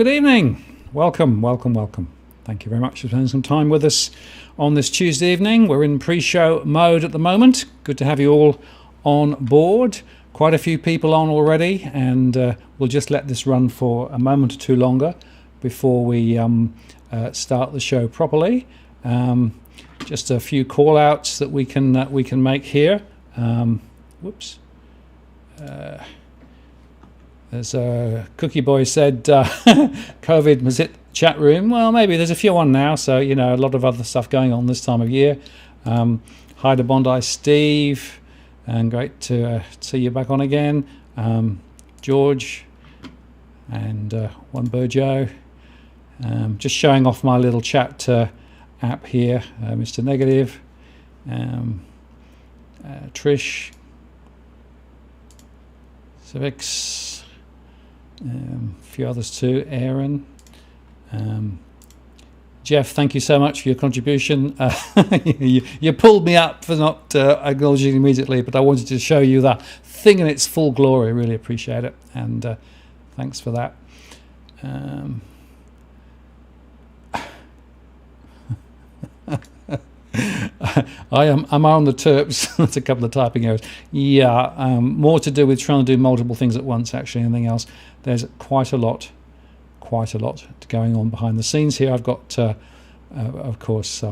Good evening. Welcome. Thank you very much for spending some time with us on this Tuesday evening. We're in pre-show mode at the moment. Good to have you all on board. Quite a few people on already, and we'll just let this run for a moment or two longer before we start the show properly. Just a few call-outs that we can make here. As Cookie Boy said, COVID was hit chat room. Well, maybe there's a few on now, so a lot of other stuff going on this time of year. Hi to Bondi Steve, and great to see you back on again. George and One Burjo. Just showing off my little chat app here. Mr. Negative, Trish, Civics. A few others too, Aaron, Jeff, thank you so much for your contribution. You pulled me up for not acknowledging immediately, but I wanted to show you that thing in its full glory. Really appreciate it, and thanks for that. I'm on the Terps. That's a couple of typing errors. Yeah, more to do with trying to do multiple things at once, actually. Anything else? There's quite a lot going on behind the scenes here. I've got, of course,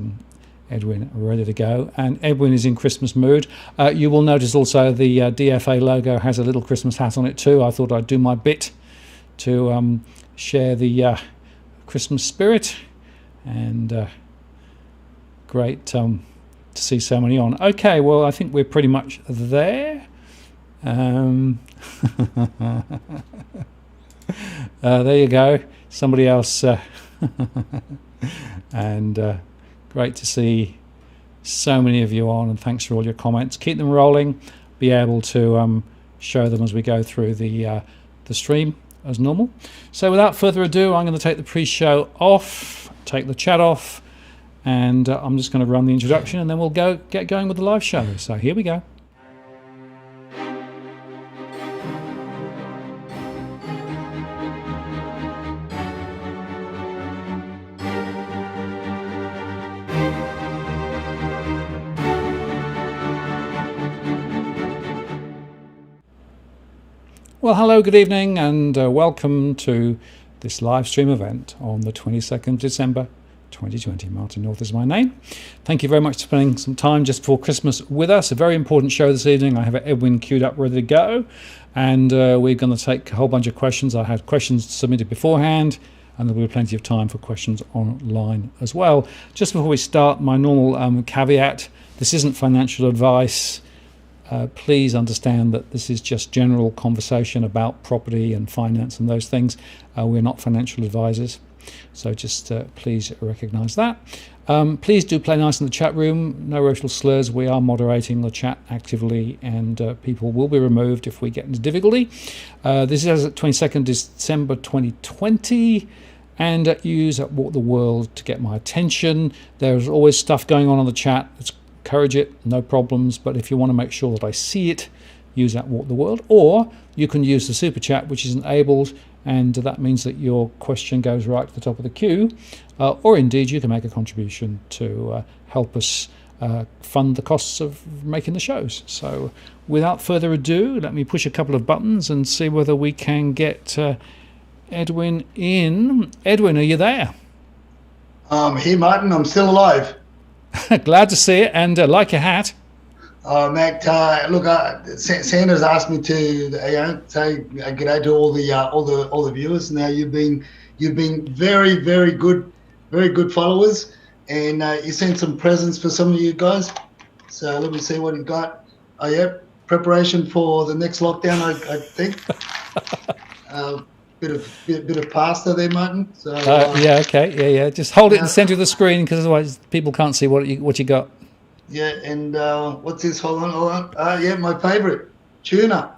Edwin ready to go, and Edwin is in Christmas mood. You will notice also the DFA logo has a little Christmas hat on it too. I thought I'd do my bit to share the Christmas spirit, and great to see so many on. Okay, well, I think we're pretty much there. There you go. Somebody else. And great to see so many of you on, and thanks for all your comments. Keep them rolling. Be able to show them as we go through the stream as normal. So without further ado, I'm going to take the pre-show off, take the chat off, and I'm just going to run the introduction, and then we'll get going with the live show. So here we go. Well, hello, good evening, and welcome to this live stream event on the 22nd of December 2020. Martin North is my name. Thank you very much for spending some time just before Christmas with us. A very important show this evening. I have Edwin queued up ready to go, and we're going to take a whole bunch of questions. I had questions submitted beforehand, and there will be plenty of time for questions online as well. Just before we start, my normal caveat: this isn't financial advice. Please understand that this is just general conversation about property and finance and those things. We're not financial advisors, so just please recognise that. Please do play nice in the chat room. No racial slurs. We are moderating the chat actively, and people will be removed if we get into difficulty. This is 22nd December 2020, and use Walk the World to get my attention. There's always stuff going on the chat. Encourage it, no problems, but if you want to make sure that I see it, use that Walk the World, or you can use the super chat, which is enabled, and that means that your question goes right to the top of the queue, or indeed you can make a contribution to help us fund the costs of making the shows. So without further ado, let me push a couple of buttons and see whether we can get Edwin in. Edwin, are you there? Here, Martin. I'm still alive. Glad to see it, and like your hat. Matt, look, Sandra's asked me to say g'day to all the viewers. Now you've been very, very good followers, and you sent some presents for some of you guys. So let me see what you got. Oh yeah, preparation for the next lockdown, I think. Bit of pasta there, Martin. So yeah, okay, yeah. Just hold it in the centre of the screen, because otherwise people can't see what you got. Yeah, and what's this? Hold on. Yeah, my favourite, tuna.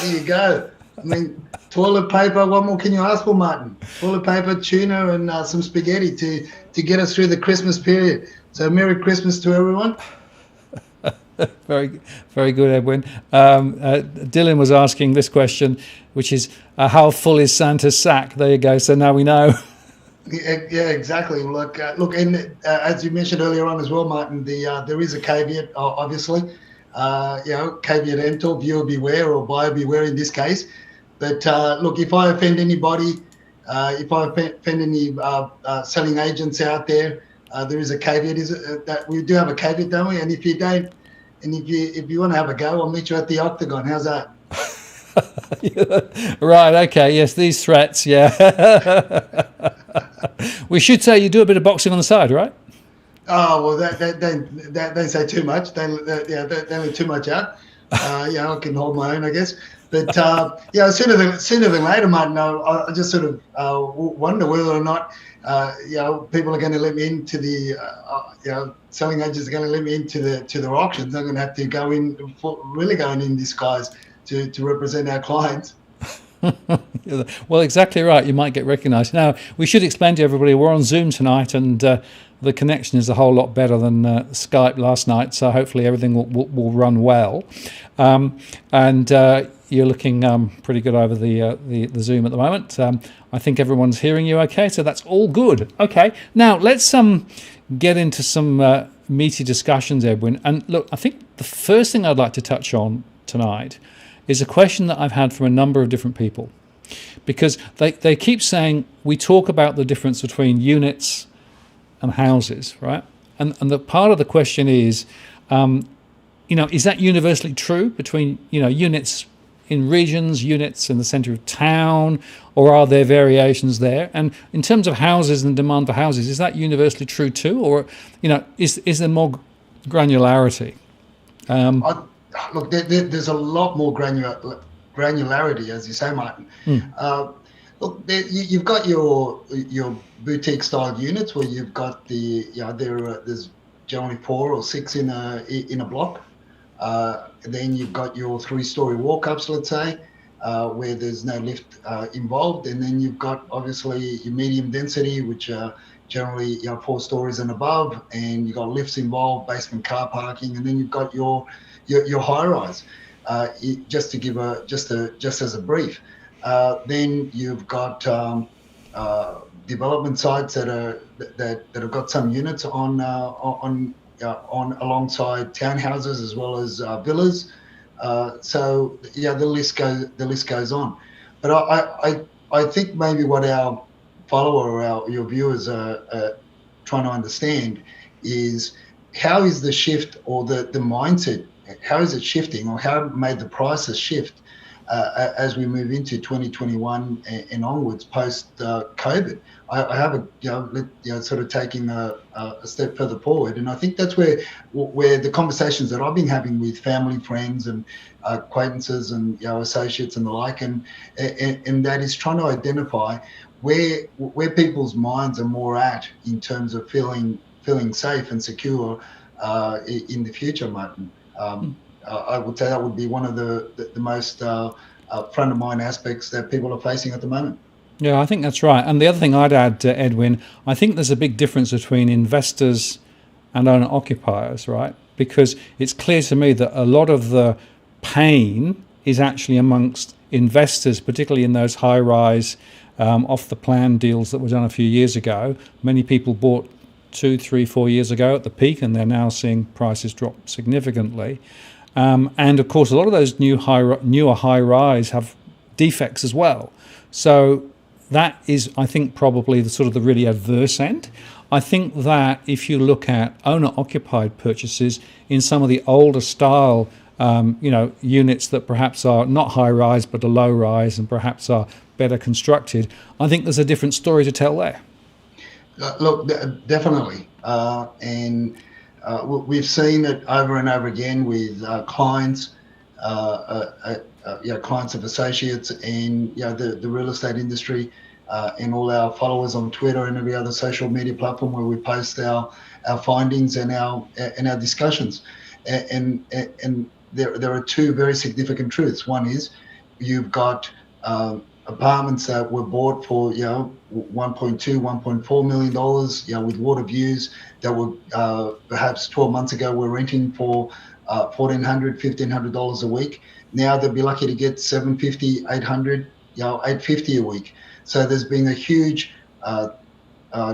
There you go. I mean, toilet paper. What more can you ask for, Martin? Toilet paper, tuna, and some spaghetti to get us through the Christmas period. So Merry Christmas to everyone. Very, very good, Edwin. Dylan was asking this question, which is, how full is Santa's sack? There you go. So now we know. Yeah, exactly. Look, and as you mentioned earlier on as well, Martin, there is a caveat, obviously. Caveat emptor, viewer beware, or buyer beware in this case. But look, if I offend anybody, if I offend any selling agents out there, there is a caveat. That we do have a caveat, don't we? And if you don't, and if you want to have a go, I'll meet you at the Octagon. How's that? Right. Okay. Yes. These threats. Yeah. We should say you do a bit of boxing on the side, right? Oh well, don't say too much. Don't let too much out. I can hold my own, I guess. But sooner than later, Martin, I just sort of wonder whether or not people are going to let me into the selling agents are going to let me into the auctions. I'm going to have to go in disguise to represent our clients. Well, exactly right. You might get recognised. Now, we should explain to everybody we're on Zoom tonight, and the connection is a whole lot better than Skype last night. So hopefully everything will run well. And you're looking pretty good over the Zoom at the moment. I think everyone's hearing you okay, so that's all good. Okay, now let's get into some meaty discussions, Edwin. And look, I think the first thing I'd like to touch on tonight is a question that I've had from a number of different people, because they keep saying we talk about the difference between units and houses, right? And the part of the question is, is that universally true between units in regions, units in the centre of town, or are there variations there? And in terms of houses and demand for houses, is that universally true too, or is there more granularity? Look, there's a lot more granularity, as you say, Martin. Look, you've got your boutique style units where you've got there's generally 4 or 6 in a block. Then you've got your 3-story walk-ups, let's say, where there's no lift involved, and then you've got obviously your medium density, which are generally 4 stories and above, and you've got lifts involved, basement car parking, and then you've got your high rise. Just as a brief. Then you've got development sites that have got some units on alongside townhouses as well as villas. The list goes on. But I think maybe what our follower or your viewers are trying to understand is how is the shift or the mindset, how is it shifting, or how made the prices shift as we move into 2021 and onwards post COVID. I have sort of taking a step further forward, and I think that's where the conversations that I've been having with family, friends, and acquaintances, and associates and the like, and that is trying to identify where people's minds are more at in terms of feeling safe and secure in the future, Martin. I would say that would be one of the most front of mind aspects that people are facing at the moment. Yeah, I think that's right. And the other thing I'd add, Edwin, I think there's a big difference between investors and owner-occupiers, right? Because it's clear to me that a lot of the pain is actually amongst investors, particularly in those high-rise, off-the-plan deals that were done a few years ago. Many people bought 2, 3, 4 years ago at the peak, and they're now seeing prices drop significantly. And of course, a lot of those newer high-rise have defects as well. So that is, I think, probably the really adverse end. I think that if you look at owner-occupied purchases in some of the older style, units that perhaps are not high-rise but are low-rise and perhaps are better constructed, I think there's a different story to tell there. Look, definitely, and we've seen it over and over again with clients, clients of associates, and the real estate industry, and all our followers on Twitter and every other social media platform where we post our findings and our discussions. And there are 2 very significant truths. One is you've got apartments that were bought for $1.4 million with water views that were perhaps 12 months ago were renting for $1,400, $1,500 a week. Now they'd be lucky to get $750, $800, $850 a week. So there's been a huge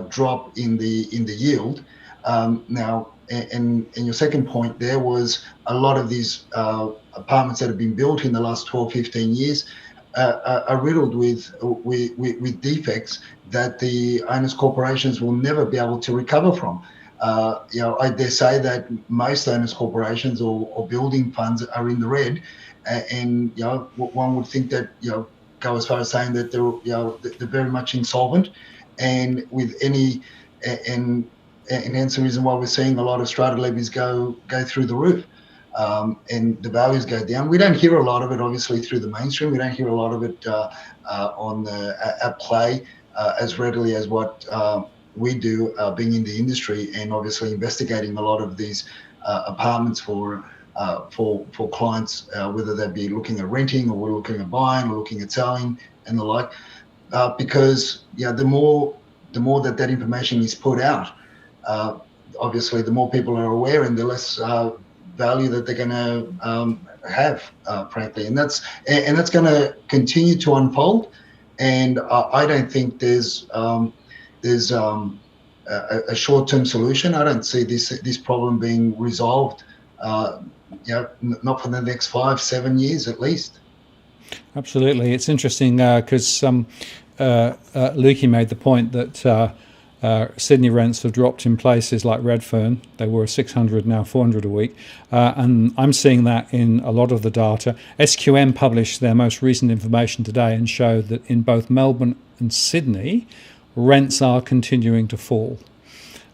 drop in the yield. Now, and your second point there was a lot of these apartments that have been built in the last 12, 15 years are riddled with defects that the owners' corporations will never be able to recover from. I dare say that most owners' corporations or building funds are in the red, and one would think that go as far as saying that they're very much insolvent, and with any and hence the reason why we're seeing a lot of strata levies go through the roof. And the values go down. We don't hear a lot of it, obviously, through the mainstream. We don't hear a lot of it on at play as readily as what we do, being in the industry and obviously investigating a lot of these apartments for clients, whether they be looking at renting or we're looking at buying or looking at selling and the like. Because the more that information is put out, obviously the more people are aware and the less value that they're going to have, frankly, and that's going to continue to unfold. And I don't think there's a short-term solution. I don't see this problem being resolved, not for the next 5-7 years at least. Absolutely, it's interesting because Lukey made the point that Sydney rents have dropped in places like Redfern. They were 600, now 400 a week. And I'm seeing that in a lot of the data. SQM published their most recent information today and showed that in both Melbourne and Sydney, rents are continuing to fall.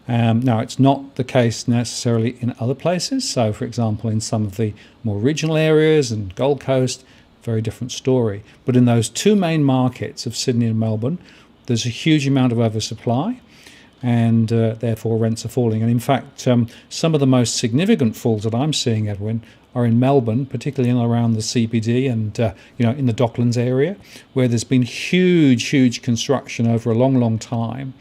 Now, it's not the case necessarily in other places. So, for example, in some of the more regional areas and Gold Coast, very different story. But in those two main markets of Sydney and Melbourne, there's a huge amount of oversupply, and therefore rents are falling. And in fact, some of the most significant falls that I'm seeing, Edwin, are in Melbourne, particularly in around the CBD and in the Docklands area, where there's been huge construction over a long time,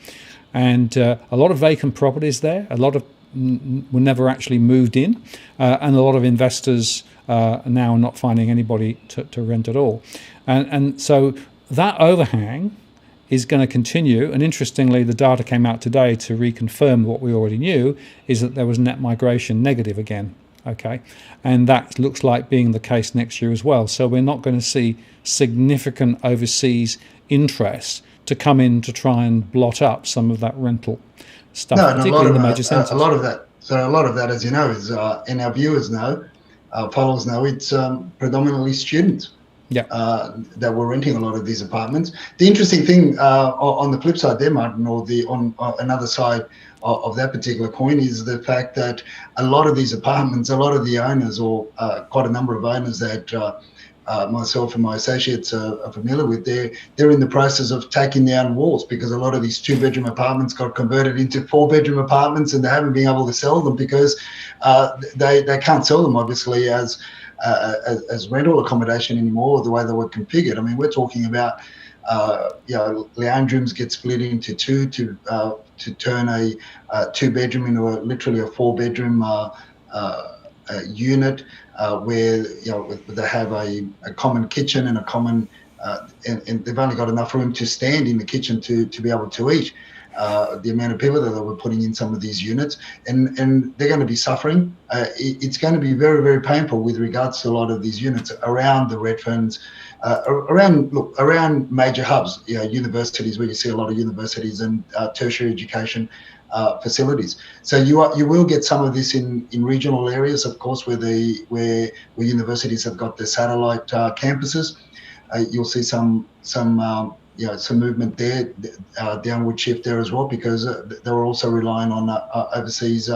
and a lot of vacant properties there. A lot of were never actually moved in, and a lot of investors are now not finding anybody to rent at all, and so that overhang is going to continue. And interestingly, the data came out today to reconfirm what we already knew, is that there was net migration negative again. Okay, and that looks like being the case next year as well. So we're not going to see significant overseas interest to come in to try and blot up some of that rental stuff, particularly in the major centres. A lot of that, as you know, is and our viewers know, followers know, it's predominantly students. That were renting a lot of these apartments. The interesting thing on the flip side there, Martin, or on another side of that particular coin, is the fact that a lot of these apartments, a lot of the owners, or quite a number of owners that myself and my associates are familiar with, they're in the process of taking down walls, because a lot of these 2-bedroom apartments got converted into 4-bedroom apartments, and they haven't been able to sell them because they can't sell them, obviously, as rental accommodation anymore, the way they were configured. I mean, we're talking about lounge rooms get split into two to turn a 2-bedroom into literally a 4-bedroom unit, where they have a common kitchen and a common and they've only got enough room to stand in the kitchen to be able to eat. The amount of people that we're putting in some of these units, and they're going to be suffering. It's going to be very, very painful with regards to a lot of these units around the Redferns, around major hubs, universities, where you see a lot of universities and tertiary education facilities. So you will get some of this in regional areas, of course, where universities have got their satellite campuses. You'll see some movement there, downward shift there as well, because they were also relying on overseas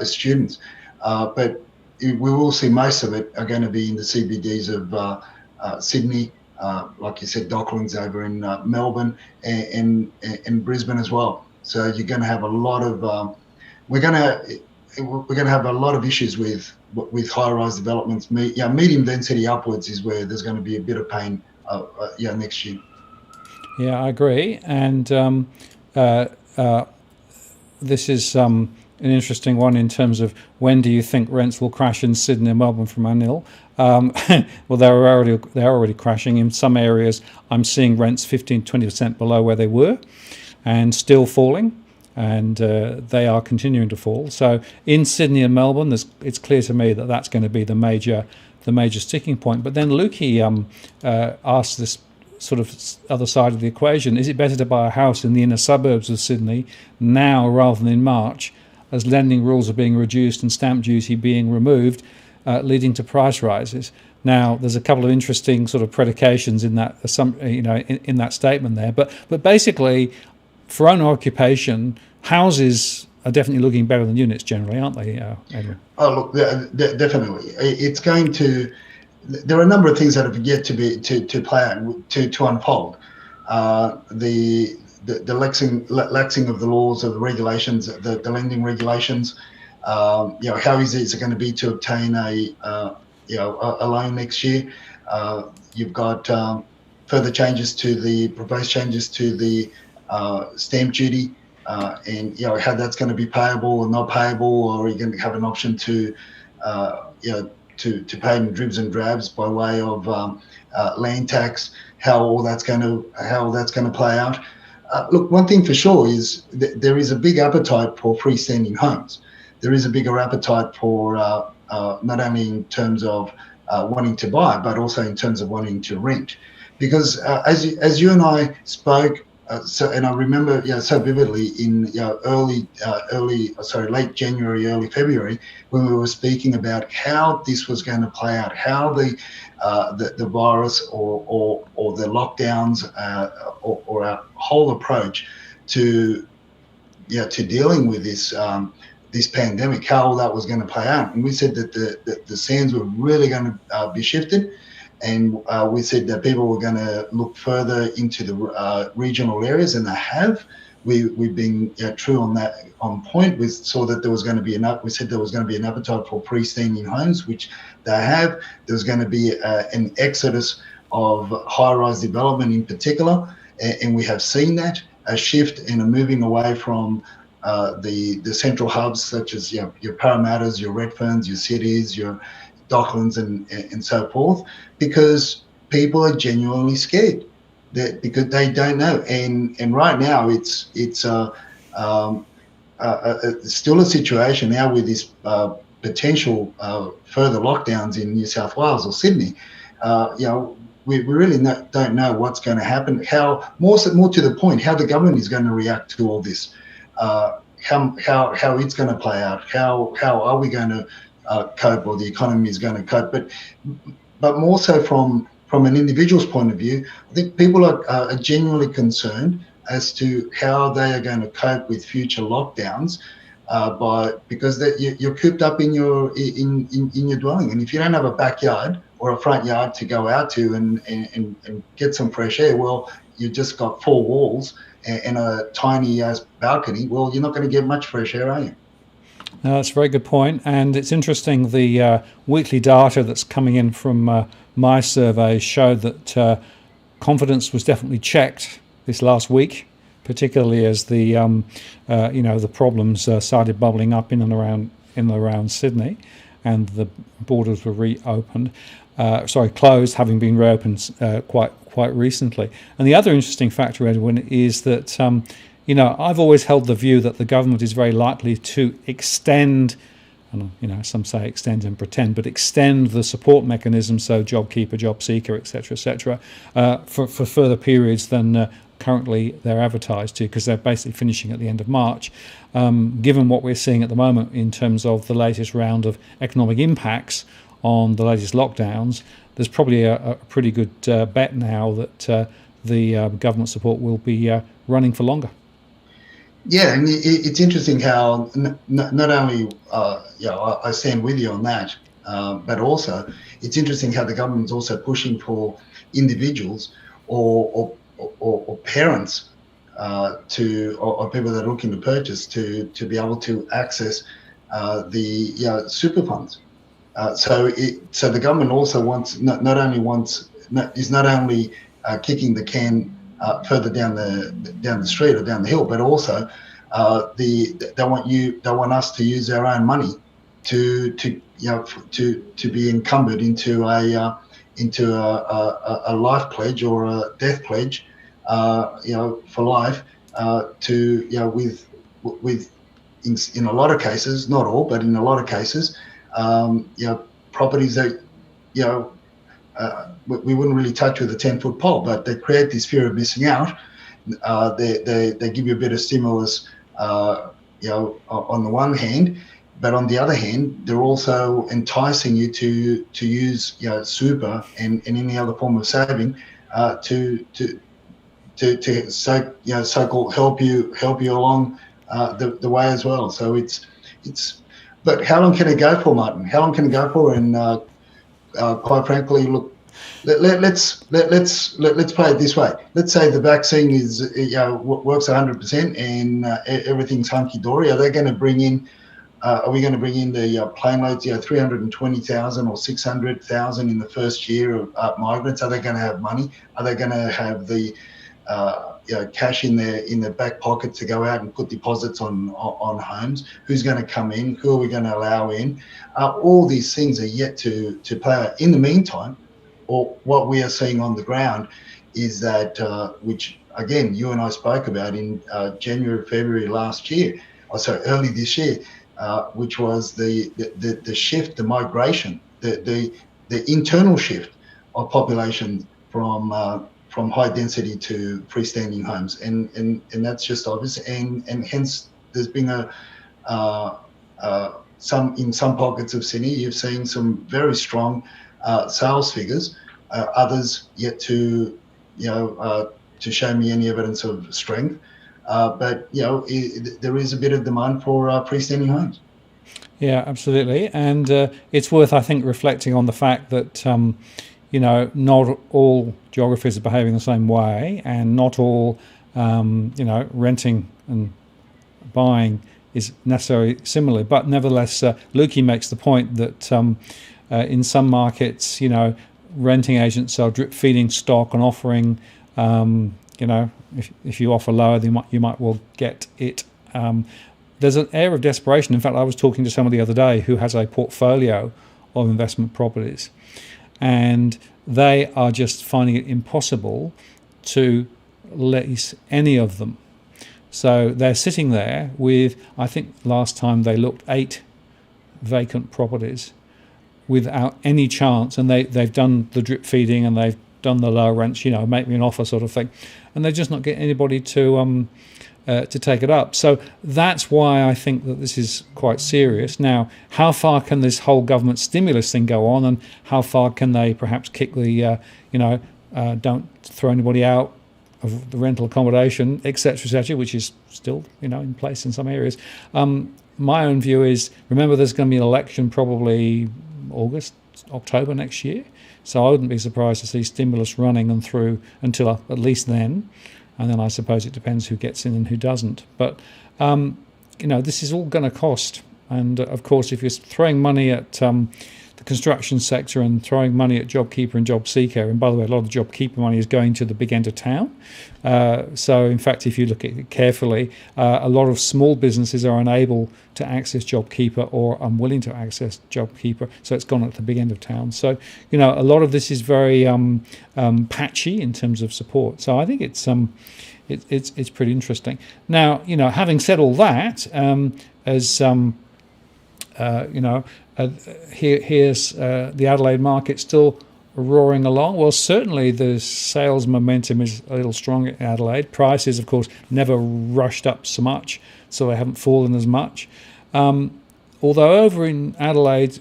students. But we will see most of it are going to be in the CBDs of Sydney, like you said, Docklands over in Melbourne, and Brisbane as well. So you're going to have a lot of we're going to have a lot of issues with high-rise developments. Medium density upwards is where there's going to be a bit of pain next year. Yeah, I agree. And this is an interesting one in terms of when do you think rents will crash in Sydney and Melbourne from Anil. Well, they're already crashing. In some areas, I'm seeing rents 15-20% below where they were, and still falling, and they are continuing to fall. So in Sydney and Melbourne, it's clear to me that that's going to be the major sticking point. But then Lukey asked this sort of other side of the equation: is it better to buy a house in the inner suburbs of Sydney now rather than in March, as lending rules are being reduced and stamp duty being removed, leading to price rises? Now, there's a couple of interesting sort of predications in that, in that statement there. But basically, for owner occupation, houses are definitely looking better than units generally, aren't they, Edwin? Oh, look, definitely. It's going to. There are a number of things that have yet to play out, to unfold. The laxing of the laws, of the regulations, the lending regulations. How easy is it going to be to obtain a loan next year? You've got further proposed changes to the stamp duty, and how that's going to be payable or not payable, or are you going to have an option to pay in dribs and drabs by way of land tax? How that's going to play out? Look, one thing for sure is there is a big appetite for freestanding homes. There is a bigger appetite for not only in terms of wanting to buy, but also in terms of wanting to rent. Because as you and I spoke, and I remember so vividly in late January, early February, when we were speaking about how this was going to play out, how the virus or the lockdowns or our whole approach to dealing with this pandemic, how all that was going to play out. And we said that the sands were really going to be shifted. And we said that people were going to look further into the regional areas, and they have. We've been true on that, on point. We saw that there was going to be we said there was going to be an appetite for freestanding homes, which they have. There's going to be an exodus of high-rise development in particular, and we have seen that, a shift and a moving away from the central hubs such as your Parramatta's, your Redferns, your cities, your Docklands and so forth, because people are genuinely scared because they don't know. And right now it's still a situation now with this potential further lockdowns in New South Wales or Sydney. We really don't know what's going to happen. How more to the point, how the government is going to react to all this. How it's going to play out. How are we going to cope, or the economy is going to cope, but more so from an individual's point of view. I think people are genuinely concerned as to how they are going to cope with future lockdowns, because you're cooped up in your dwelling, and if you don't have a backyard or a front yard to go out to and get some fresh air, well, you just got four walls and a tiny balcony. Well, you're not going to get much fresh air, are you? That's a very good point, and it's interesting. The weekly data that's coming in from my survey showed that confidence was definitely checked this last week, particularly as the the problems started bubbling up in and around Sydney, and the borders were closed, having been reopened quite recently. And the other interesting factor, Edwin, is that I've always held the view that the government is very likely to extend, and some say extend and pretend, but extend the support mechanism, so JobKeeper, JobSeeker, etc., for further periods than currently they're advertised to, because they're basically finishing at the end of March. Given what we're seeing at the moment in terms of the latest round of economic impacts on the latest lockdowns, there's probably a pretty good bet now that the government support will be running for longer. Yeah, and it's interesting how not only I stand with you on that, but also it's interesting how the government's also pushing for individuals or parents or people that are looking to purchase to be able to access the super funds. So the government also is not only kicking the can further down the street or down the hill, but also They want us to use our own money to be encumbered into a life pledge or a death pledge, for life, with in a lot of cases, not all, but in a lot of cases, properties that we wouldn't really touch with a 10-foot pole, but they create this fear of missing out. They give you a bit of stimulus, on the one hand, but on the other hand, they're also enticing you to use super and any other form of saving to so-called help you along the way as well. So it's but how long can it go for, Martin? How long can it go for? And quite frankly, look, let's play it this way. Let's say the vaccine is works 100% and everything's hunky dory. Are they going to bring in? Are we going to bring in the plane loads? 320,000 or 600,000 in the first year of migrants. Are they going to have money? Are they going to have the cash in their back pocket to go out and put deposits on homes? Who's going to come in? Who are we going to allow in? All these things are yet to play out. In the meantime, or what we are seeing on the ground is that, which again you and I spoke about in January, February last year, early this year, which was the shift, the migration, the internal shift of population from high density to freestanding homes, and that's just obvious, and hence there's been in some pockets of Sydney you've seen some very strong sales figures, others yet to show me any evidence of strength, but there is a bit of demand for freestanding homes. Yeah, absolutely, and it's worth, I think, reflecting on the fact that not all geographies are behaving the same way, and not all renting and buying is necessarily similar. But nevertheless, Lukey makes the point that in some markets, renting agents are drip feeding stock and offering, if you offer lower, you might well get it. There's an air of desperation. In fact, I was talking to somebody the other day who has a portfolio of investment properties, and they are just finding it impossible to lease any of them. So they're sitting there with, I think last time they looked, 8 vacant properties without any chance, and they've done the drip feeding and they've done the low rents, make me an offer sort of thing, and they're just not getting anybody to take it up. So that's why I think that this is quite serious. Now, how far can this whole government stimulus thing go on, and how far can they perhaps kick the, don't throw anybody out of the rental accommodation, etc., which is still, in place in some areas. My own view is, remember, there's going to be an election probably August, October next year. So I wouldn't be surprised to see stimulus running and through until at least then. And then I suppose it depends who gets in and who doesn't. But, this is all going to cost. And, of course, if you're throwing money at the construction sector and throwing money at JobKeeper and JobSeeker, and by the way, a lot of the JobKeeper money is going to the big end of town. So, in fact, if you look at it carefully, a lot of small businesses are unable to access JobKeeper or unwilling to access JobKeeper. So it's gone at the big end of town. So, a lot of this is very patchy in terms of support. So I think it's pretty interesting. Now, having said all that, here's the Adelaide market still roaring along. Well, certainly the sales momentum is a little strong in Adelaide. Prices, of course, never rushed up so much, so they haven't fallen as much. Although over in Adelaide,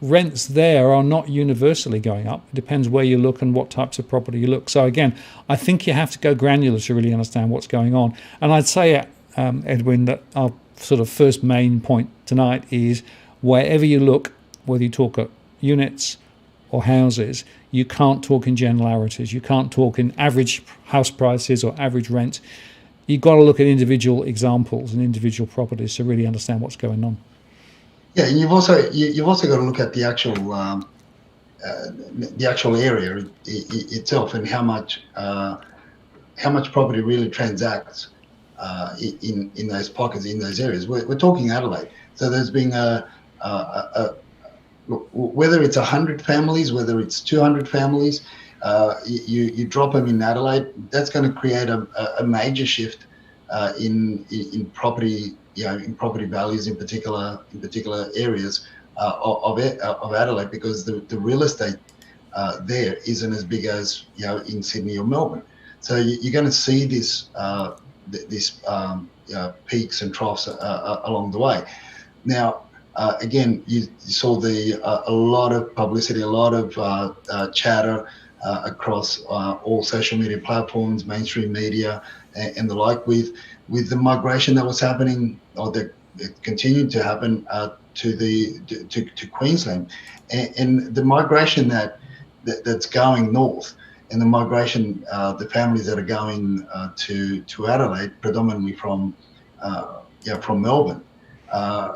rents there are not universally going up. It depends where you look and what types of property you look. So again, I think you have to go granular to really understand what's going on. And I'd say, Edwin, that our sort of first main point tonight is, wherever you look, whether you talk at units or houses, you can't talk in generalities. You can't talk in average house prices or average rent. You've got to look at individual examples and individual properties to really understand what's going on. Yeah, and you've also got to look at the actual area itself, and how much property really transacts in those pockets, in those areas. We're talking Adelaide. So there's been whether it's 100 families, whether it's 200 families, you drop them in Adelaide, that's going to create a major shift in property, in property values in particular areas of Adelaide, because the real estate there isn't as big as in Sydney or Melbourne. So you're going to see this peaks and troughs along the way. Now, again, you saw a lot of publicity, a lot of chatter across all social media platforms, mainstream media, and the like, with the migration that was happening, or that continued to happen to Queensland, and the migration that's going north, and the migration, the families that are going to Adelaide, predominantly from Melbourne.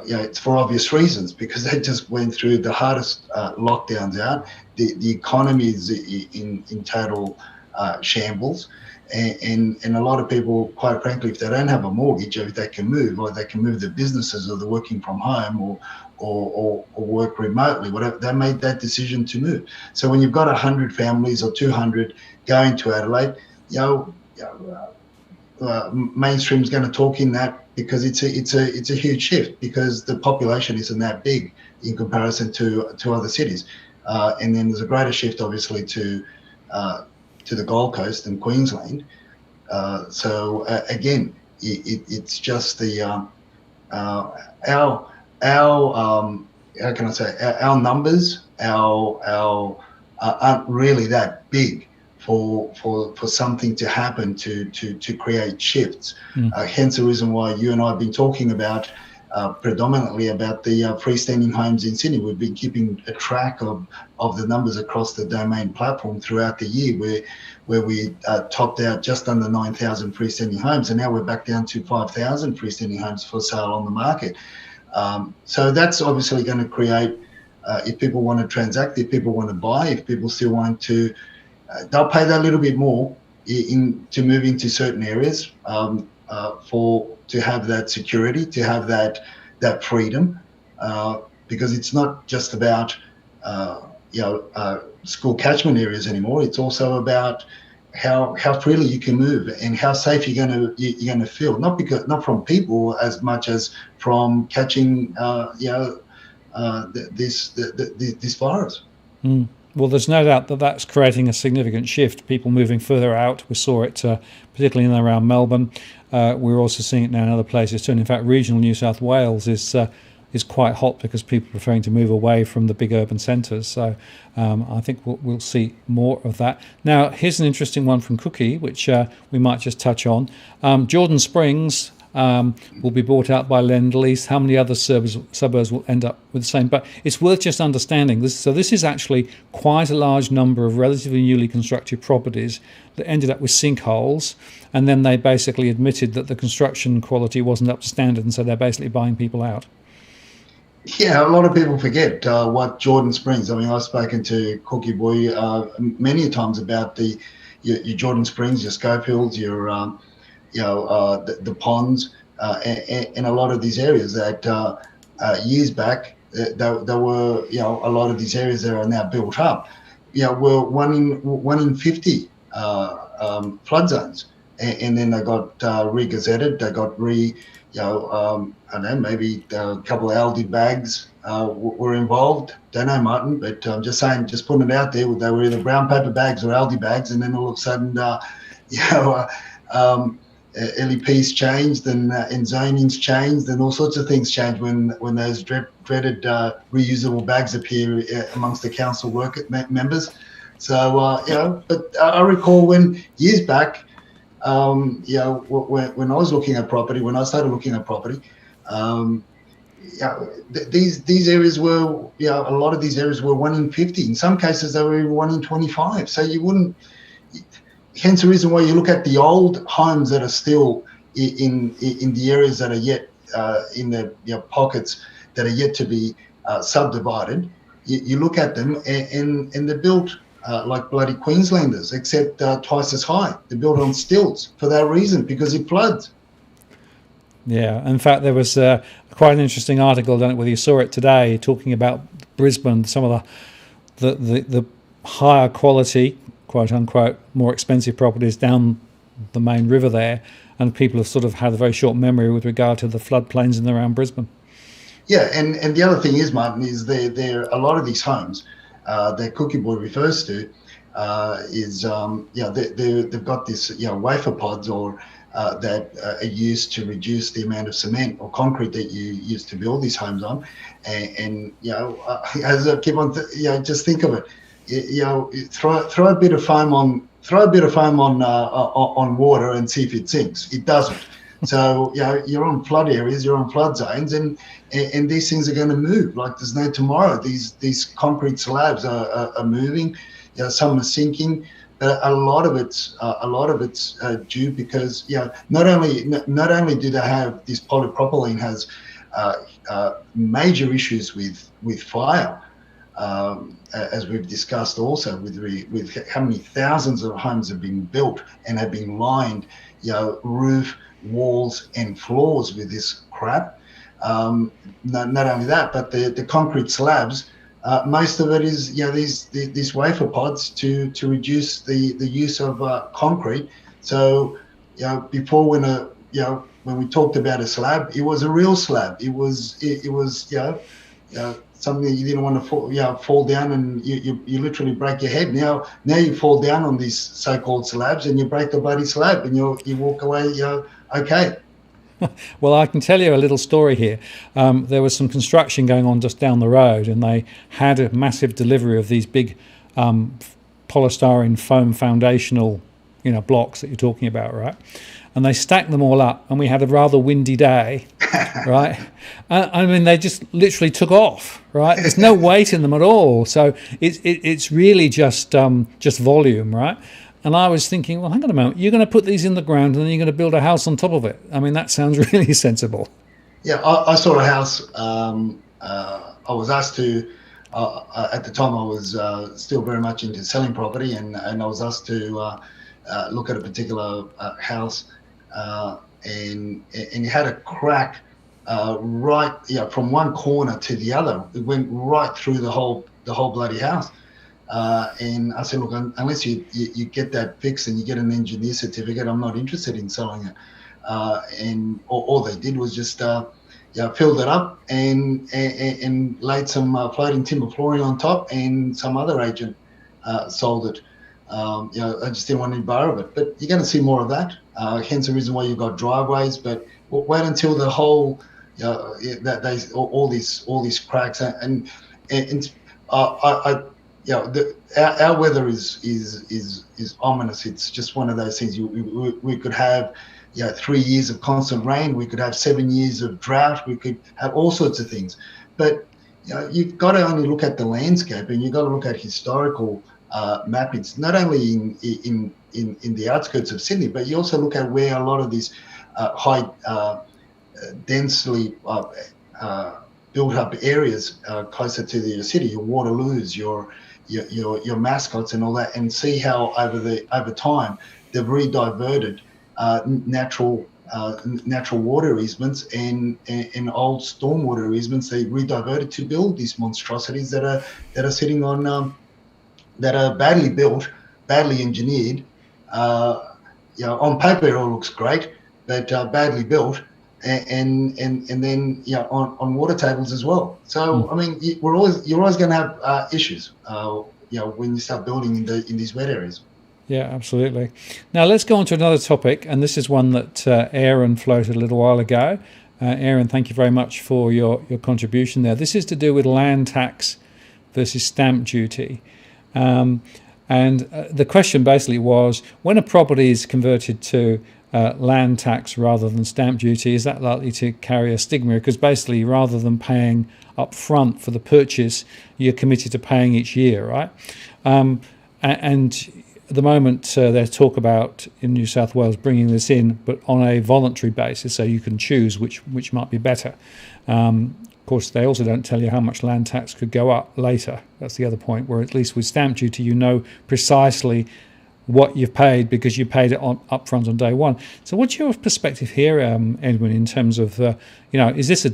It's for obvious reasons, because they just went through the hardest lockdowns out. The economy is in total shambles, and a lot of people, quite frankly, if they don't have a mortgage, or if they can move, or they can move their businesses, or they're working from home, or work remotely, whatever, they made that decision to move. So when you've got 100 families or 200 going to Adelaide, mainstream's going to talk in that, because it's a huge shift, because the population isn't that big in comparison to other cities, and then there's a greater shift, obviously, to the Gold Coast and Queensland. So again, it's just our how can I say, our numbers aren't really that big for something to happen to create shifts. Hence the reason why you and I have been talking about predominantly about the freestanding homes in Sydney. We've been keeping a track of the numbers across the Domain platform throughout the year, where we topped out just under 9,000 freestanding homes, and now we're back down to 5,000 freestanding homes for sale on the market. So that's obviously going to create, if people want to transact, if people want to buy, if people still want to, they'll pay that little bit more to move into certain areas to have that security, to have that freedom, because it's not just about school catchment areas anymore. It's also about how freely you can move and how safe you're going to feel. Not from people as much as from catching this virus. Well, there's no doubt that that's creating a significant shift, people moving further out. We saw it particularly in and around Melbourne. We're also seeing it now in other places too. And in fact, regional New South Wales is quite hot, because people are preferring to move away from the big urban centres. So I think we'll see more of that. Now, here's an interesting one from Cookie, which we might just touch on. Jordan Springs will be bought out by Lend-Lease. How many other suburbs will end up with the same? But it's worth just understanding this. So this is actually quite a large number of relatively newly constructed properties that ended up with sinkholes, and then they basically admitted that the construction quality wasn't up to standard, and so they're basically buying people out. Yeah, a lot of people forget what Jordan Springs. I mean, I've spoken to Cookie Boy many times about your Jordan Springs, your Schofields, your the ponds, and a lot of these areas that years back there were a lot of these areas that are now built up were one in 50 flood zones, and then they got re-gazetted. They got I don't know, maybe a couple of Aldi bags were involved. Don't know, Martin, but I'm just saying, just putting it out there. They were either brown paper bags or Aldi bags, and then all of a sudden, LEPs changed and zonings changed, and all sorts of things changed when those dreaded reusable bags appear amongst the council worker members. So but I recall when years back, when I was looking at property, when I started looking at property, these areas were, a lot of these areas were 1 in 50. In some cases, they were 1 in 25. So you wouldn't. Hence the reason why you look at the old homes that are still in the areas that are yet in the pockets that are yet to be subdivided. You look at them and they're built like bloody Queenslanders, except twice as high. They're built on stilts for that reason, because it floods. Yeah, in fact, there was quite an interesting article. I don't know whether you saw it today, talking about Brisbane, some of the higher quality, quote unquote, more expensive properties down the main river there, and people have sort of had a very short memory with regard to the floodplains in and around Brisbane. Yeah, and the other thing is, Martin, is there a lot of these homes that Cookie Boy refers to they've got this wafer pods or that are used to reduce the amount of cement or concrete that you use to build these homes on, and as I keep on just think of it, throw a bit of foam on on water and see if it sinks. It doesn't. So you're on flood areas, you're on flood zones, and these things are going to move like there's no tomorrow. These concrete slabs are moving. Some are sinking, but a lot of it's due because not only do they have this polypropylene has major issues with fire, as we've discussed also with how many thousands of homes have been built and have been lined, roof, walls and floors with this crap. Not only that, but the concrete slabs, most of it is these wafer pods to reduce the use of concrete. So before when we talked about a slab, it was a real slab. It was something you didn't want to fall down and you literally break your head. Now you fall down on these so-called slabs and you break the bloody slab and you walk away okay. Well, I can tell you a little story here. There was some construction going on just down the road, and they had a massive delivery of these big polystyrene foam foundational, blocks that you're talking about, right? And they stacked them all up, and we had a rather windy day, right? I mean, they just literally took off, right? There's no weight in them at all, so it's really just volume, right? And I was thinking, well, hang on a moment, you're going to put these in the ground and then you're going to build a house on top of it. I mean, that sounds really sensible. Yeah, I saw a house. I was asked to, at the time I was still very much into selling property, and I was asked to look at a particular house, and it had a crack right, from one corner to the other. It went right through the whole bloody house. And I said, look, unless you get that fixed and you get an engineer certificate, I'm not interested in selling it. And all they did was just filled it up and laid some floating timber flooring on top, and some other agent sold it. I just didn't want any bar of it. But you're going to see more of that. Hence the reason why you've got driveways. But wait until the whole all these cracks and our weather is ominous. It's just one of those things. We could have 3 years of constant rain. We could have 7 years of drought. We could have all sorts of things. But you've got to only look at the landscape, and you've got to look at historical mappings, not only in the outskirts of Sydney, but you also look at where a lot of these high densely built up areas closer to the city, your Waterloos, your Mascots and all that, and see how over time they've rediverted natural water easements and old stormwater easements. They rediverted to build these monstrosities that are sitting on that are badly built, badly engineered. On paper it all looks great, but badly built. And then on water tables as well. So I mean, you're always going to have issues when you start building in these wet areas. Yeah, absolutely. Now let's go on to another topic, and this is one that Aaron floated a little while ago. Aaron, thank you very much for your contribution there. This is to do with land tax versus stamp duty. And the question basically was, when a property is converted to land tax rather than stamp duty, is that likely to carry a stigma? Because basically, rather than paying up front for the purchase, you're committed to paying each year, right? And at the moment, there's talk about in New South Wales bringing this in, but on a voluntary basis, so you can choose which might be better. Of course, they also don't tell you how much land tax could go up later. That's the other point, where at least with stamp duty, you know precisely what you've paid because you paid it on upfront on day one. So what's your perspective here, Edwin, in terms of is this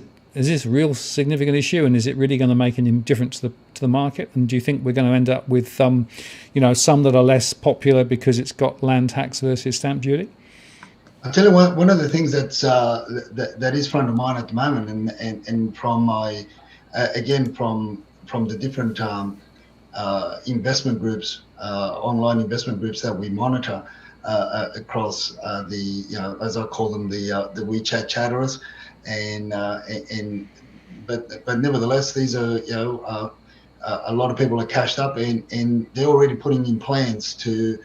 a real significant issue, and is it really going to make any difference to the market? And do you think we're going to end up with some that are less popular because it's got land tax versus stamp duty? I'll tell you one of the things that is front of mind at the moment, and from my from the different investment groups, online investment groups that we monitor across as I call them, the WeChat chatterers, but nevertheless, these are a lot of people are cashed up, and they're already putting in plans to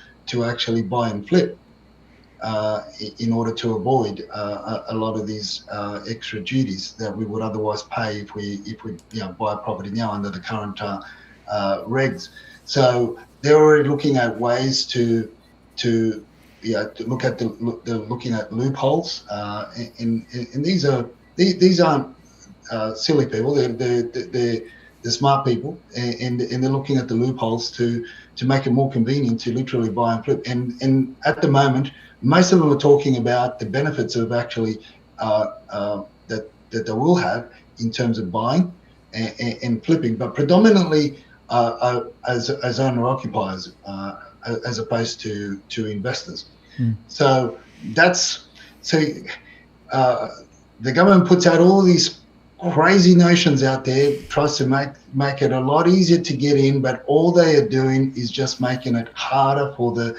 actually buy and flip in order to avoid a lot of these extra duties that we would otherwise pay if we buy a property now under the current regs. So they're already looking at ways to look at looking at loopholes, and these aren't silly people. They're smart people, and they're looking at the loopholes to make it more convenient to literally buy and flip. And at the moment, most of them are talking about the benefits of actually that they will have in terms of buying and flipping, but predominantly as owner occupiers as opposed to investors. So the government puts out all these crazy notions out there, tries to make it a lot easier to get in, but all they are doing is just making it harder for the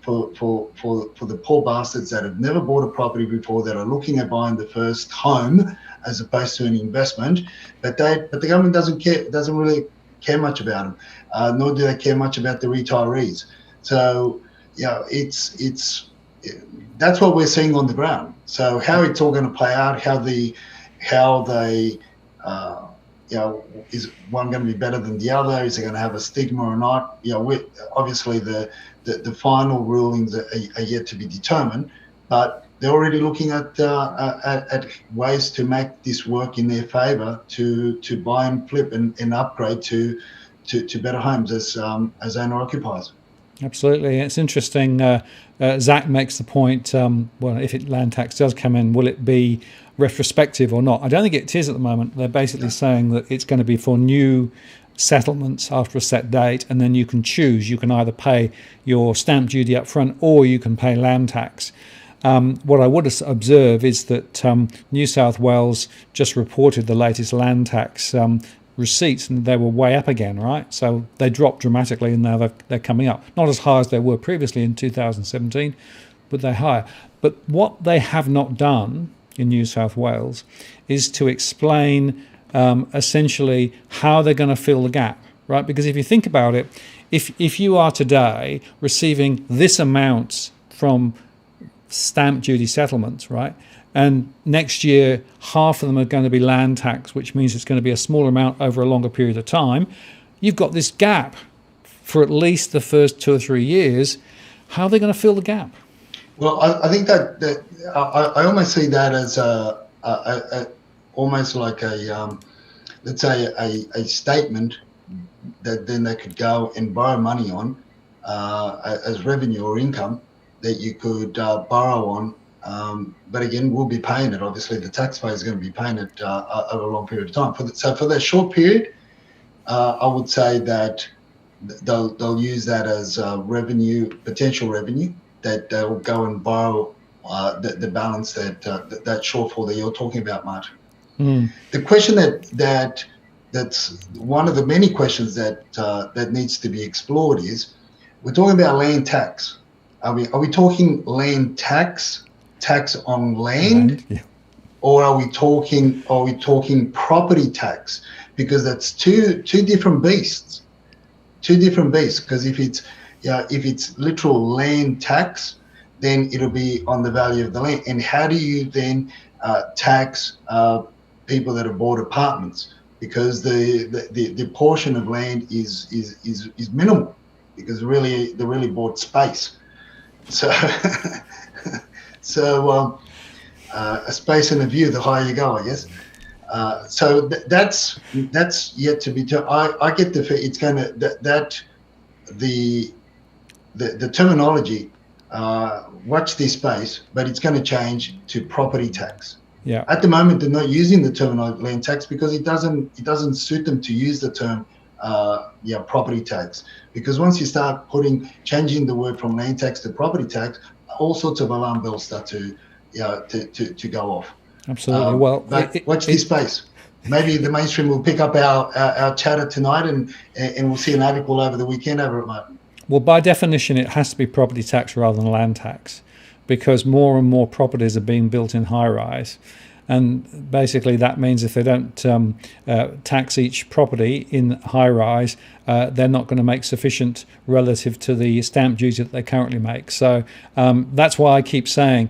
poor bastards that have never bought a property before, that are looking at buying the first home as opposed to an investment. But the government doesn't really care much about them, nor do they care much about the retirees. So it's that's what we're seeing on the ground. So how it's all going to play out, how they is one going to be better than the other? Is it going to have a stigma or not? Obviously the final rulings are yet to be determined, but they're already looking at ways to make this work in their favour, to buy and flip and upgrade to better homes as owner occupiers. Absolutely. It's interesting. Zach makes the point, if land tax does come in, will it be retrospective or not? I don't think it is at the moment. They're basically saying that it's going to be for new settlements after a set date, and then you can choose. You can either pay your stamp duty up front or you can pay land tax. What I would observe is that New South Wales just reported the latest land tax receipts, and they were way up again, right? So they dropped dramatically, and now they're coming up. Not as high as they were previously in 2017, but they're higher. But what they have not done in New South Wales is to explain essentially how they're going to fill the gap, right? Because if you think about it, if you are today receiving this amount from stamp duty settlements, right, and next year half of them are going to be land tax, which means it's going to be a smaller amount over a longer period of time, you've got this gap for at least the first 2 or 3 years. How are they going to fill the gap? Well, I think that I almost see that as almost like let's say a statement that then they could go and borrow money on as revenue or income that you could borrow on. But again, we'll be paying it. Obviously, the taxpayer is going to be paying it over a long period of time. So for that short period, I would say that they'll use that as revenue, potential revenue, that they'll go and borrow the balance that shortfall that you're talking about, Martin. The question that's one of the many questions that needs to be explored is, we're talking about land tax. Are we talking land tax on land, yeah, or are we talking property tax? Because that's two different beasts. Because if it's literal land tax, then it'll be on the value of the land. And how do you then tax people that have bought apartments? Because the portion of land is minimal, because really they really bought space. So a space and a view, the higher you go, I guess. So that's yet to be. I get the it's going to the the terminology, watch this space, but it's going to change to property tax. Yeah. At the moment, they're not using the terminology land tax because it doesn't suit them to use the term property tax, because once you start changing the word from land tax to property tax, all sorts of alarm bells start to go off. Absolutely. Well, watch this space. Maybe the mainstream will pick up our chatter tonight, and we'll see an article over the weekend over it, Martin. Well, by definition, it has to be property tax rather than land tax, because more and more properties are being built in high rise. And basically that means if they don't tax each property in high rise, they're not going to make sufficient relative to the stamp duty that they currently make. So that's why I keep saying,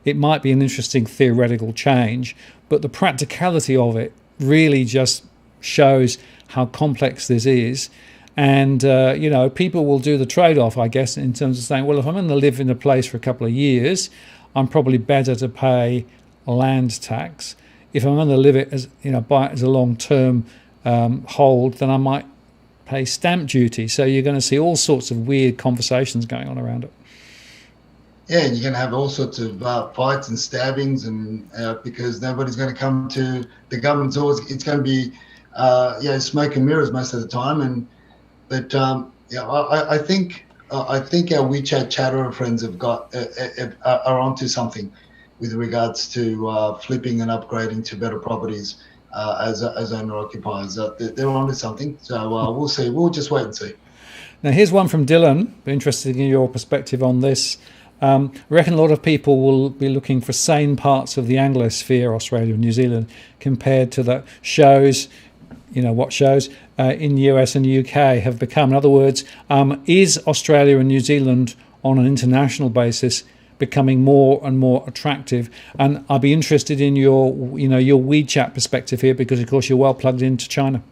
it might be an interesting theoretical change, but the practicality of it really just shows how complex this is. And, people will do the trade-off, I guess, in terms of saying, well, if I'm going to live in a place for a couple of years, I'm probably better to pay land tax. If I'm going to live it as buy it as a long-term hold, then I might pay stamp duty. So you're going to see all sorts of weird conversations going on around it. Yeah, and you're going to have all sorts of fights and stabbings, and because nobody's going to come to the government's always. It's going to be smoke and mirrors most of the time. I think our WeChat chatter friends are onto something with regards to flipping and upgrading to better properties as owner occupiers. They're onto something. So we'll see. We'll just wait and see. Now here's one from Dylan. Be interested in your perspective on this. I reckon a lot of people will be looking for sane parts of the Anglosphere, Australia and New Zealand, compared to the shows. What shows in the US and UK have become. In other words, is Australia and New Zealand on an international basis becoming more and more attractive? And I'd be interested in your WeChat perspective here, because of course you're well plugged into China.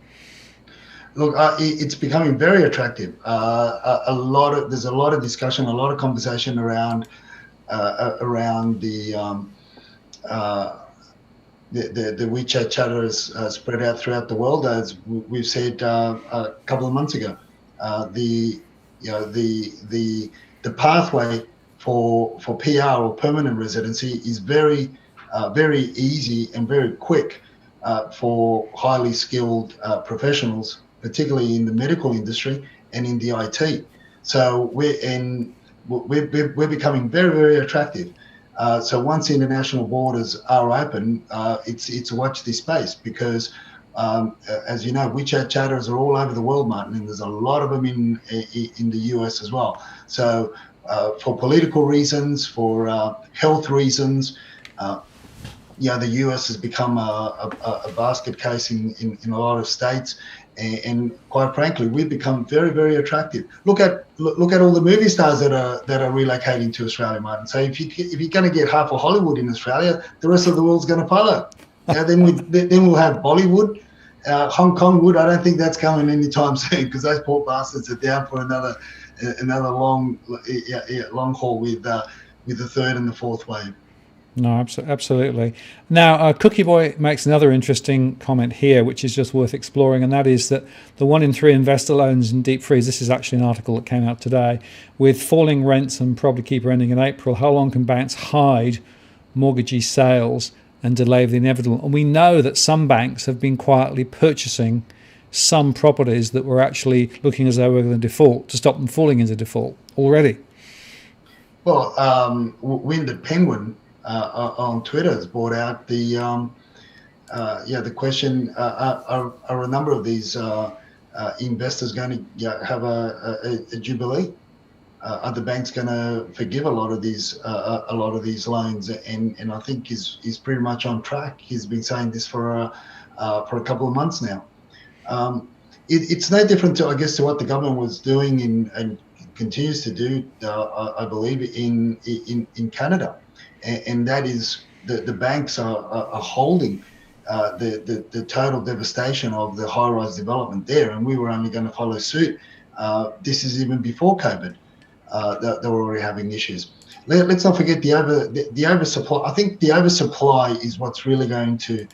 Look, it's becoming very attractive. There's a lot of discussion, a lot of conversation around the WeChat chatter is spread out throughout the world, as we've said a couple of months ago. The pathway for PR or permanent residency is very easy and very quick for highly skilled professionals, particularly in the medical industry and in the IT. So we're becoming very, very attractive. So once international borders are open, it's watch this space, because as you know, WeChat chatters are all over the world, Martin, and there's a lot of them in the US as well. So for political reasons, for health reasons, the US has become a basket case in a lot of states. And quite frankly, we've become very, very attractive. Look at all the movie stars that are relocating to Australia, Martin. So if you're going to get half of Hollywood in Australia, the rest of the world's going to follow. Then we'll have Bollywood, Hong Kong wood. I don't think that's coming anytime soon, because those poor bastards are down for another long haul with the third and the fourth wave. No, absolutely. Now, Cookie Boy makes another interesting comment here, which is just worth exploring, and that is that the 1 in 3 investor loans in deep freeze, this is actually an article that came out today, with falling rents and probably keeper ending in April, how long can banks hide mortgagee sales and delay the inevitable? And we know that some banks have been quietly purchasing some properties that were actually looking as though they were going to default, to stop them falling into default already. Well, Winded Penguin on Twitter has brought out the question: are a number of these investors going to have a jubilee? Are the banks going to forgive a lot of these loans? And I think he's pretty much on track. He's been saying this for a couple of months now. It's no different to what the government was doing and continues to do, I believe, in Canada. And that is the banks are holding the total devastation of the high-rise development there, and we were only going to follow suit. This is even before COVID. They were already having issues. Let's not forget the oversupply. I think the oversupply is what's really going to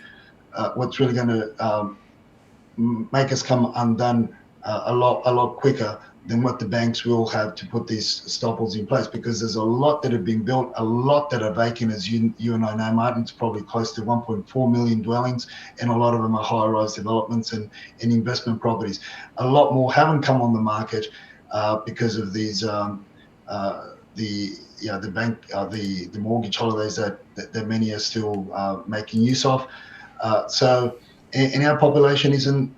make us come undone a lot quicker what the banks will have to put these stoppers in place, because there's a lot that have been built, a lot that are vacant, as you and I know, Martin. It's probably close to 1.4 million dwellings, and a lot of them are high-rise developments and investment properties. A lot more haven't come on the market because of these the mortgage holidays that many are still making use of. So our population isn't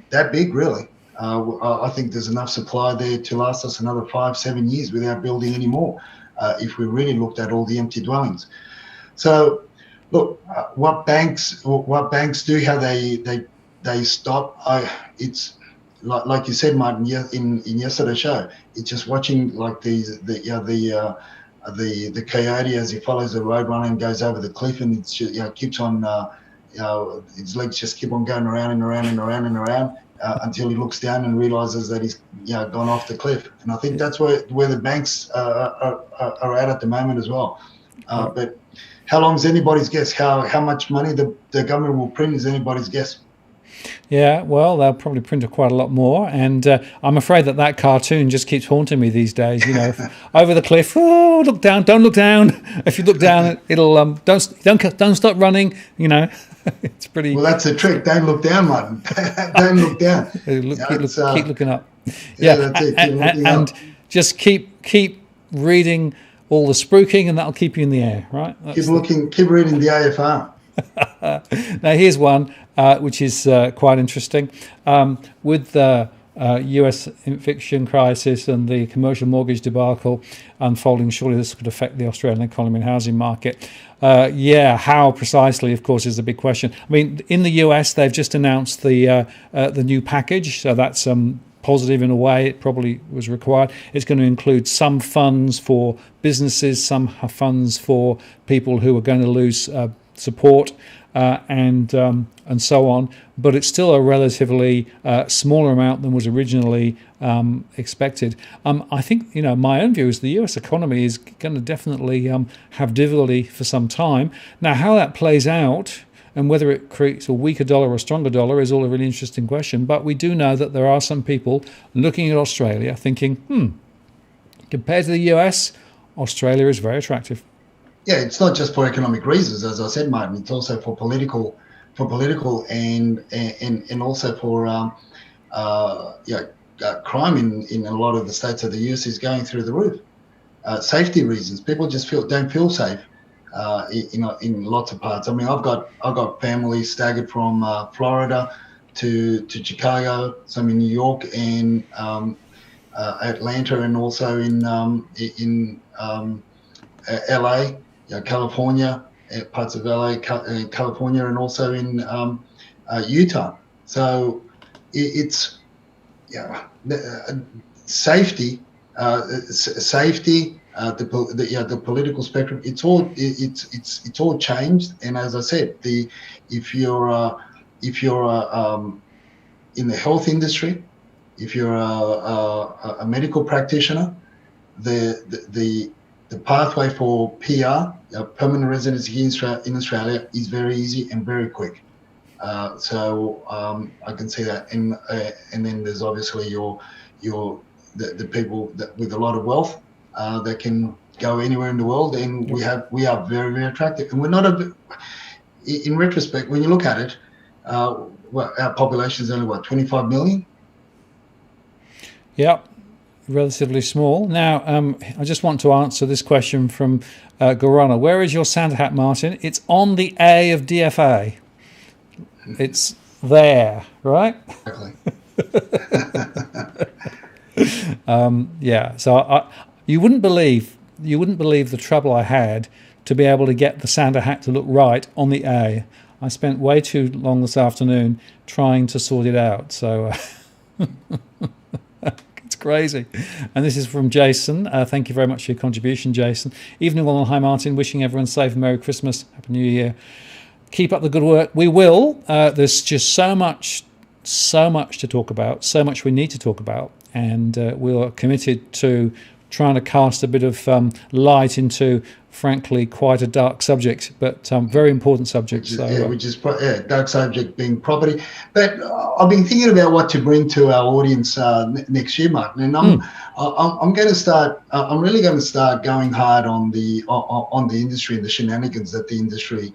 that big, really. I think there's enough supply there to last us another 5-7 years without building any more, if we really looked at all the empty dwellings. So, look, what banks do, how they stop. It's like you said, Martin, in yesterday's show. It's just watching like the coyote as he follows the road runner and goes over the cliff, and it's just, keeps on. His legs just keep on going around and around and around and around. Until he looks down and realizes that he's gone off the cliff. And I think that's where the banks are at the moment as well. But how long is anybody's guess? How much money the government will print is anybody's guess. Yeah, well, they'll probably print quite a lot more, and I'm afraid that cartoon just keeps haunting me these days. Over the cliff. Oh, look down! Don't look down. If you look down, it'll don't stop running. It's pretty. Well, that's a trick. Don't look down, Martin. Don't look down. Keep looking up. Yeah, that's it. And just keep reading all the spruiking, and that'll keep you in the air, right? Keep reading the AFR. Now here's one which is quite interesting. With the US eviction crisis and the commercial mortgage debacle unfolding, surely this could affect the Australian economy and housing market. How precisely, of course, is the big question. I mean, in the US, they've just announced the new package, so that's positive in a way. It probably was required. It's going to include some funds for businesses, some funds for people who are going to lose support, and so on. But it's still a relatively smaller amount than was originally expected. I think, my own view is the US economy is going to definitely have difficulty for some time. Now, how that plays out and whether it creates a weaker dollar or a stronger dollar is all a really interesting question. But we do know that there are some people looking at Australia thinking, compared to the US, Australia is very attractive. Yeah, it's not just for economic reasons, as I said, Martin. It's also for political and also for crime in a lot of the states of the US is going through the roof. Safety reasons, people just don't feel safe in lots of parts. I mean, I've got family staggered from Florida to Chicago, some in New York and Atlanta, and also in LA. California, parts of LA, California, and also in Utah. So it's safety, the political spectrum. It's all changed. And as I said, if you're in the health industry, if you're a medical practitioner, the pathway for PR, permanent residency in Australia, is very easy and very quick. So I can see that, and then there's obviously the people that with a lot of wealth that can go anywhere in the world, and we are very, very attractive. And we're not in retrospect, when you look at it, our population is only 25 million. Yep. Relatively small. Now, I just want to answer this question from Gorana. Where is your Santa hat, Martin? It's on the A of DFA. It's there, right? Exactly. So you wouldn't believe the trouble I had to be able to get the Santa hat to look right on the A. I spent way too long this afternoon trying to sort it out. So. Crazy. And this is from Jason. Thank you very much for your contribution, Jason. Evening all, hi Martin, wishing everyone safe, Merry Christmas, Happy New Year. Keep up the good work. We will. There's just so much to talk about, so much we need to talk about, and we are committed to trying to cast a bit of light into, frankly, quite a dark subject, but very important subject. Which is dark subject being property. But I've been thinking about what to bring to our audience next year, Martin, and I'm going to start. I'm really going to start going hard on the industry and the shenanigans that the industry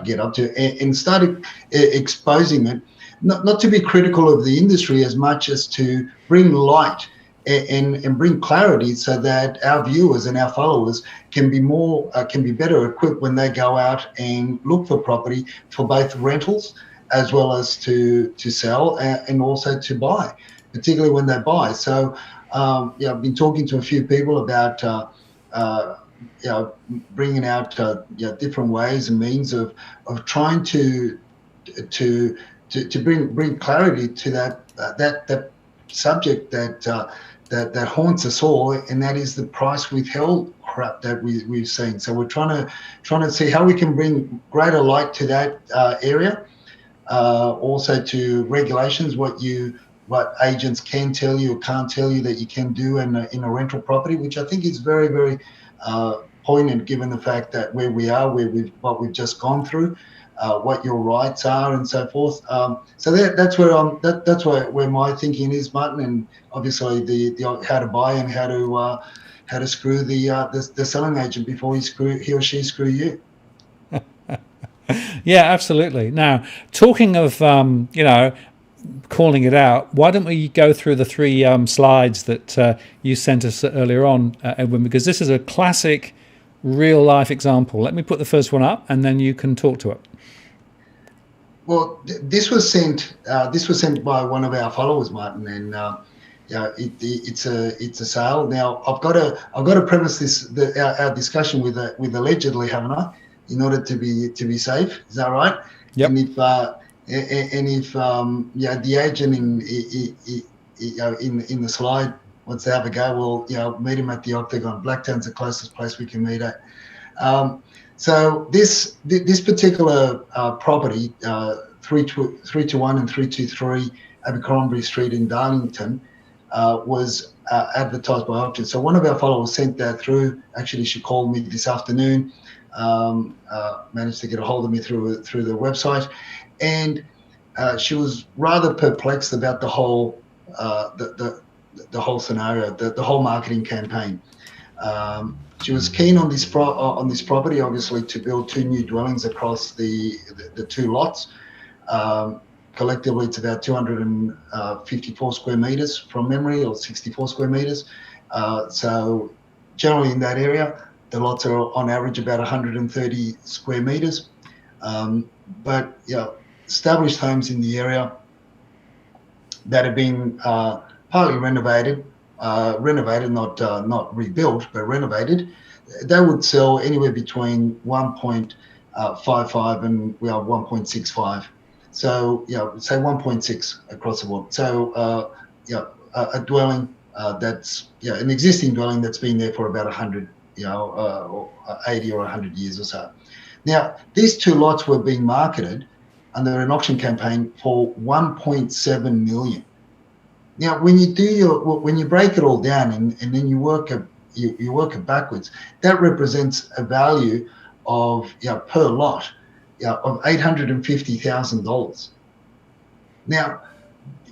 get up to, and start exposing it. Not to be critical of the industry as much as to bring light and bring clarity, so that our viewers and our followers can be better equipped when they go out and look for property for both rentals as well as to sell and also to buy, particularly when they buy. So I've been talking to a few people about bringing out different ways and means of trying to bring clarity to that subject that haunts us all, and that is the price withheld crap that we've seen. So we're trying to see how we can bring greater light to that area, also to regulations, what agents can tell you or can't tell you that you can do in a rental property, which I think is very, very poignant given the fact that where we are, what we've just gone through. What your rights are and so forth. So that's where my thinking is, Martin, and obviously the how to buy and how to screw the selling agent before he or she screw you. Yeah, absolutely. Now, talking of calling it out, why don't we go through the three slides that you sent us earlier on, Edwin, because this is a classic real life example. Let me put the first one up, and then you can talk to it. Well, this was sent by one of our followers, Martin, and it's a sale. Now I've got to premise our discussion with allegedly, haven't I? In order to be safe, is that right? Yep. And if the agent in the slide wants to have a go, we'll meet him at the Octagon. Blacktown's the closest place we can meet at. So this particular property, 321 and 323 Abercrombie Street in Darlington, was advertised by auction. So one of our followers sent that through. Actually, she called me this afternoon, managed to get a hold of me through the website, and she was rather perplexed about the whole the whole scenario, the whole marketing campaign. She was keen on this property, obviously, to build two new dwellings across the two lots. Collectively, it's about 254 square meters from memory, or 64 square meters. So generally in that area, the lots are on average about 130 square meters. But established homes in the area that have been partly renovated, not rebuilt, but renovated, they would sell anywhere between 1.55 and 1.65. So say 1.6 across the board. So a dwelling that's an existing dwelling that's been there for about 100, or 80 or 100 years or so. Now these two lots were being marketed under an auction campaign for 1.7 million. Now, when you break it all down and then you work it backwards, that represents a value of per lot of $850,000. Now,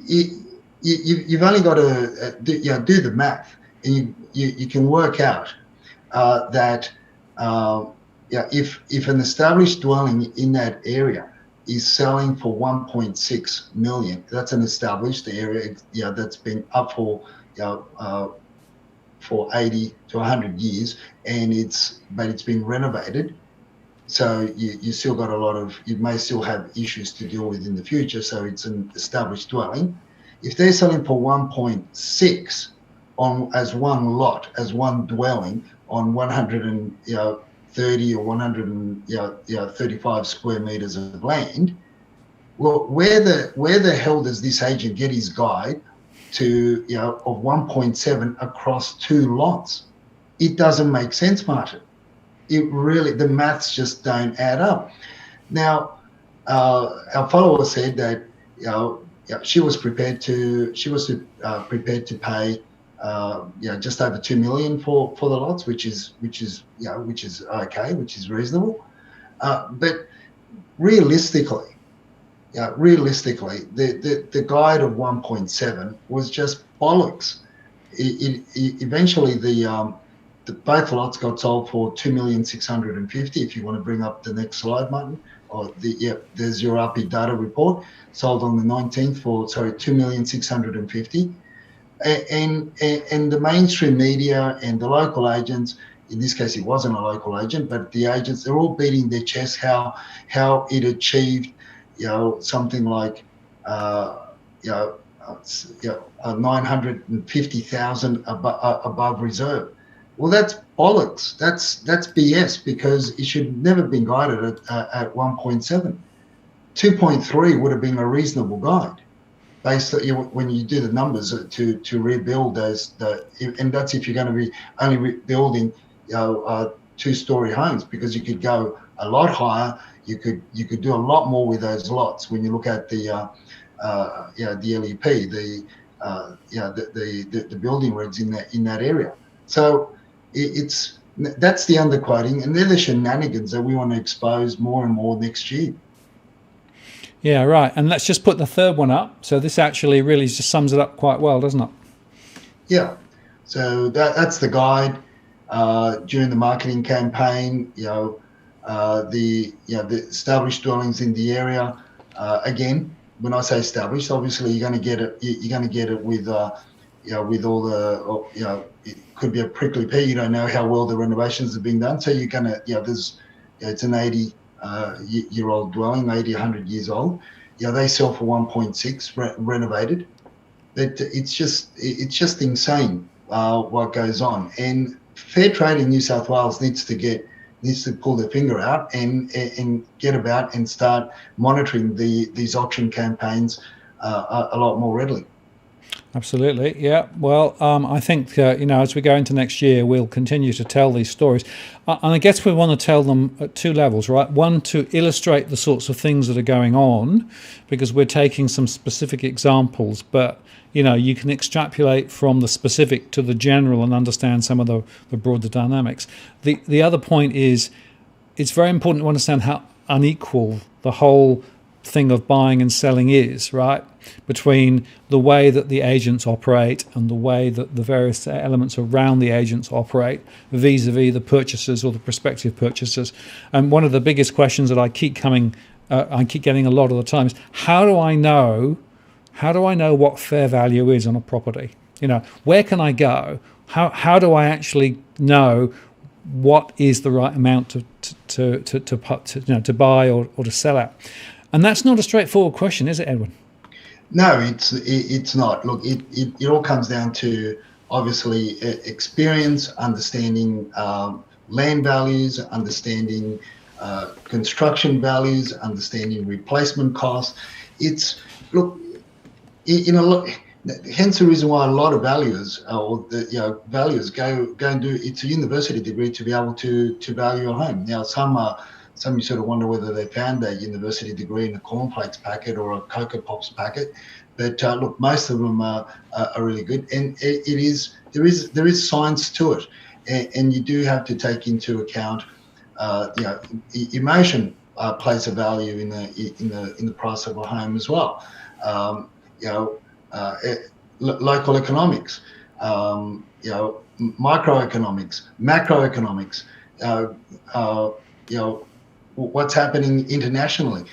you've only got to do the math, and you can work out that if an established dwelling in that area is selling for 1.6 million. That's an established area, that's been up for 80 to 100 years, and it's been renovated. So you still got you may still have issues to deal with in the future. So it's an established dwelling. If they're selling for 1.6 as one lot, as one dwelling on 130 or 135 square meters of land, well, where the hell does this agent get his guide to of 1.7 across two lots? It doesn't make sense, Martin. The maths just don't add up. Now, our follower said that she was prepared to pay just over 2 million for the lots, which is okay, which is reasonable. But realistically, the guide of 1.7 was just bollocks. Eventually, both lots got sold for 2,650,000. If you want to bring up the next slide, Martin, there's your RP data report, sold on the 19th for 2,650,000. And the mainstream media and the local agents, in this case it wasn't a local agent, but the agents, they're all beating their chest how it achieved something like 950,000 above reserve. Well, that's bollocks. That's BS, because it should never have been guided at 1.7. 2.3 would have been a reasonable guide, based when you do the numbers to rebuild those. And that's if you're going to be only rebuilding 2-story homes, because you could go a lot higher. You could do a lot more with those lots when you look at the LEP, the building regs in that area. So that's the underquoting, and they're the shenanigans that we want to expose more and more next year. Yeah, right. And let's just put the third one up. So this actually really just sums it up quite well, doesn't it? Yeah. So that's the guide during the marketing campaign. The established dwellings in the area. Again, when I say established, obviously you're going to get it. You're going to get it with with all the it could be a prickly pear. You don't know how well the renovations are being done. So you're going to it's an 80-year-old dwelling, 100 years old. They sell for 1.6 renovated. But it's just insane what goes on. And Fair Trade in New South Wales needs to pull their finger out and get about and start monitoring these auction campaigns a lot more readily. Absolutely, yeah. Well, I think as we go into next year, we'll continue to tell these stories, and I guess we want to tell them at two levels, right? One, to illustrate the sorts of things that are going on, because we're taking some specific examples, but you can extrapolate from the specific to the general and understand some of the broader dynamics. The other point is, it's very important to understand how unequal the whole thing of buying and selling is, right? Between the way that the agents operate and the way that the various elements around the agents operate vis-a-vis the purchasers or the prospective purchasers. And one of the biggest questions that I keep getting a lot of the time is, how do I know what fair value is on a property? Where can I go? How do I actually know what is the right amount to buy or to sell at? And that's not a straightforward question, is it, Edwin? No, it's not. Look, it all comes down to, obviously, experience, understanding land values, understanding construction values, understanding replacement costs. Hence the reason why a lot of valuers valuers go and do it's a university degree to be able to value a home. Now, some you sort of wonder whether they found a university degree in a cornflakes packet or a Cocoa Pops packet, but look, most of them are really good, and there is science to it, and you do have to take into account, emotion plays a value in the price of a home as well. Local economics, microeconomics, macroeconomics, what's happening internationally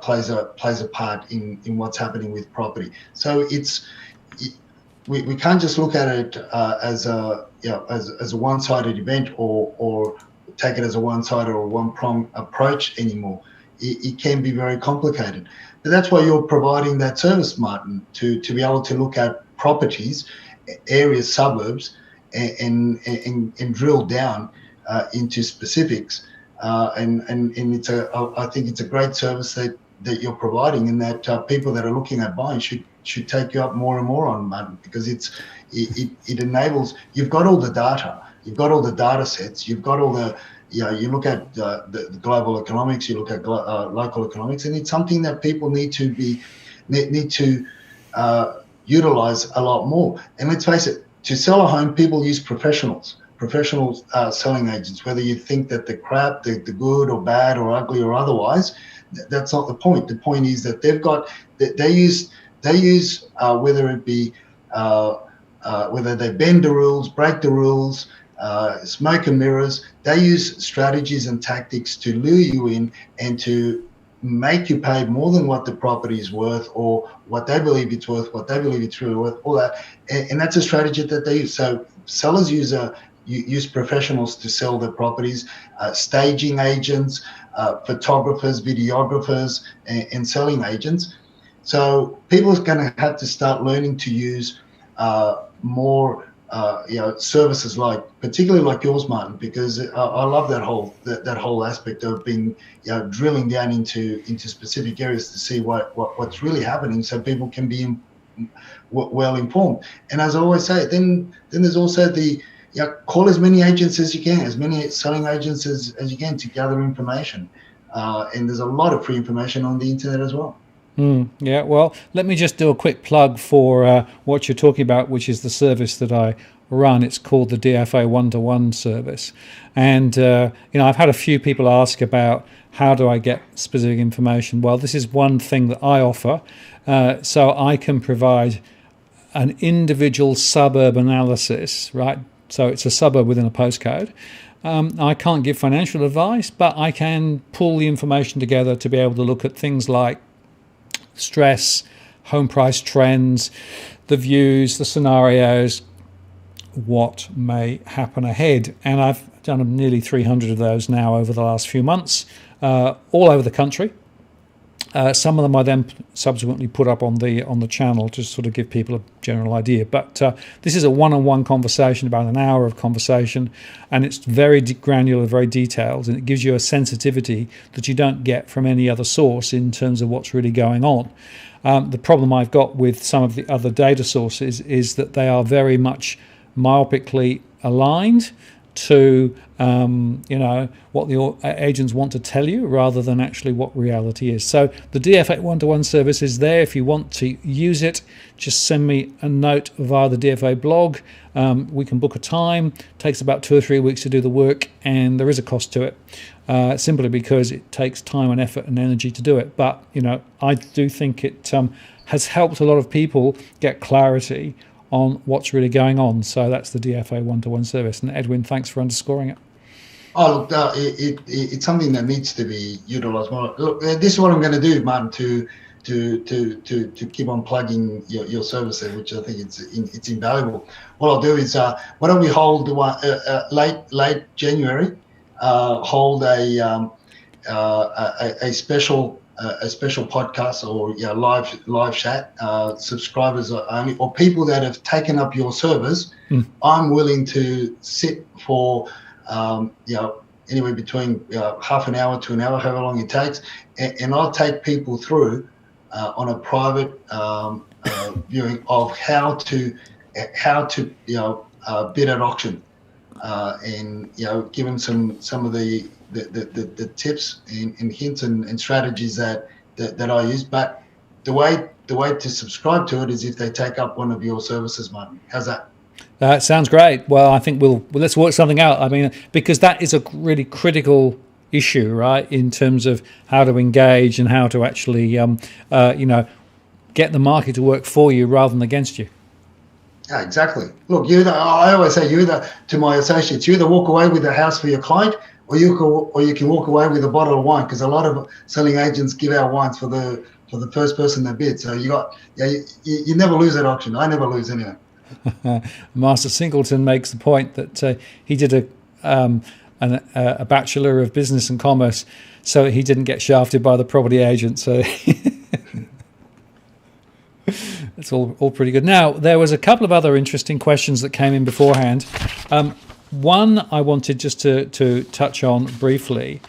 plays a part in what's happening with property. So we can't just look at it as a one-sided event or take it as a one-sided or one-pronged approach anymore. It can be very complicated. But that's why you're providing that service, Martin, to be able to look at properties, areas, suburbs, and drill down into specifics. And I think it's a great service that you're providing, and that people that are looking at buying should take you up more and more on, Martin, because it enables. You've got all the data, you've got all the data sets, you've got all the. You look at the global economics, you look at local economics, and it's something that people need to utilize a lot more. And let's face it, to sell a home, people use professionals selling agents. Whether you think that the crap, the good or bad or ugly or otherwise, that's not the point. The point is that they use whether it be whether they bend the rules, break the rules, smoke and mirrors. They use strategies and tactics to lure you in and to make you pay more than what the property is worth, or what they believe it's worth, what they believe it's really worth, all that. And that's a strategy that they use. So sellers use professionals to sell their properties, staging agents, photographers, videographers, and selling agents. So people are going to have to start learning to use more services particularly like yours, Martin, because I love that whole aspect of being drilling down into specific areas to see what's really happening, so people can be well informed. And as I always say, then there's also the call as many agents as you can, as many selling agents as you can, to gather information. And there's a lot of free information on the internet as well. Yeah, well, let me just do a quick plug for what you're talking about, which is the service that I run. It's called the DFA one-to-one service. And, I've had a few people ask about how do I get specific information. Well, this is one thing that I offer. So I can provide an individual suburb analysis, right? So it's a suburb within a postcode. I can't give financial advice, but I can pull the information together to be able to look at things like stress, home price trends, the views, the scenarios, what may happen ahead. And I've done nearly 300 of those now over the last few months, all over the country. Some of them I then subsequently put up on the channel to sort of give people a general idea. But this is a one-on-one conversation, about an hour of conversation, and it's very granular, very detailed, and it gives you a sensitivity that you don't get from any other source in terms of what's really going on. The problem I've got with some of the other data sources is that they are very much myopically aligned to what the agents want to tell you rather than actually what reality is. So the DFA one-to-one service is there. If you want to use it, just send me a note via the DFA blog. We can book a time. It takes about 2 or 3 weeks to do the work, and there is a cost to it, simply because it takes time and effort and energy to do it. But I do think it has helped a lot of people get clarity on what's really going on. So that's the DFA one-to-one service. And Edwin, thanks for underscoring it. Oh, look, it's something that needs to be utilised more. Look, this is what I'm going to do, Martin, to keep on plugging your service there, which I think it's invaluable. What I'll do is, why don't we hold late January, hold a special podcast or live chat, subscribers only, or people that have taken up your service. I'm willing to sit for anywhere between half an hour to an hour, however long it takes, and I'll take people through on a private viewing of how to bid at auction, and give them some of the tips and hints and strategies that I use. But the way to subscribe to it is if they take up one of your services, Martin. How's that? Sounds great. Well, I think let's work something out. I mean, because that is a really critical issue, right, in terms of how to engage and how to actually, get the market to work for you rather than against you. Yeah, exactly. Look, I always say to my associates, you either walk away with a house for your client, or you can walk away with a bottle of wine, because a lot of selling agents give out wines for the first person that bids. So you never lose at auction. I never lose anyway. Master Singleton makes the point that he did a Bachelor of Business and Commerce, so he didn't get shafted by the property agent. So it's all pretty good. Now, there was a couple of other interesting questions that came in beforehand. One I wanted just to touch on briefly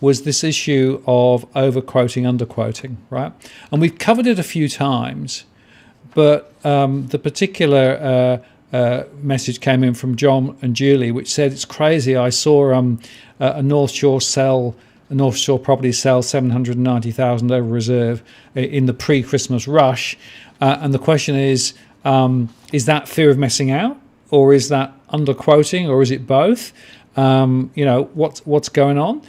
was this issue of overquoting, underquoting, right? And we've covered it a few times, but the particular message came in from John and Julie, which said, it's crazy. I saw a North Shore property sell 790,000 over reserve in the pre-Christmas rush. And the question is that fear of missing out? or is that underquoting, or is it both? What's going on?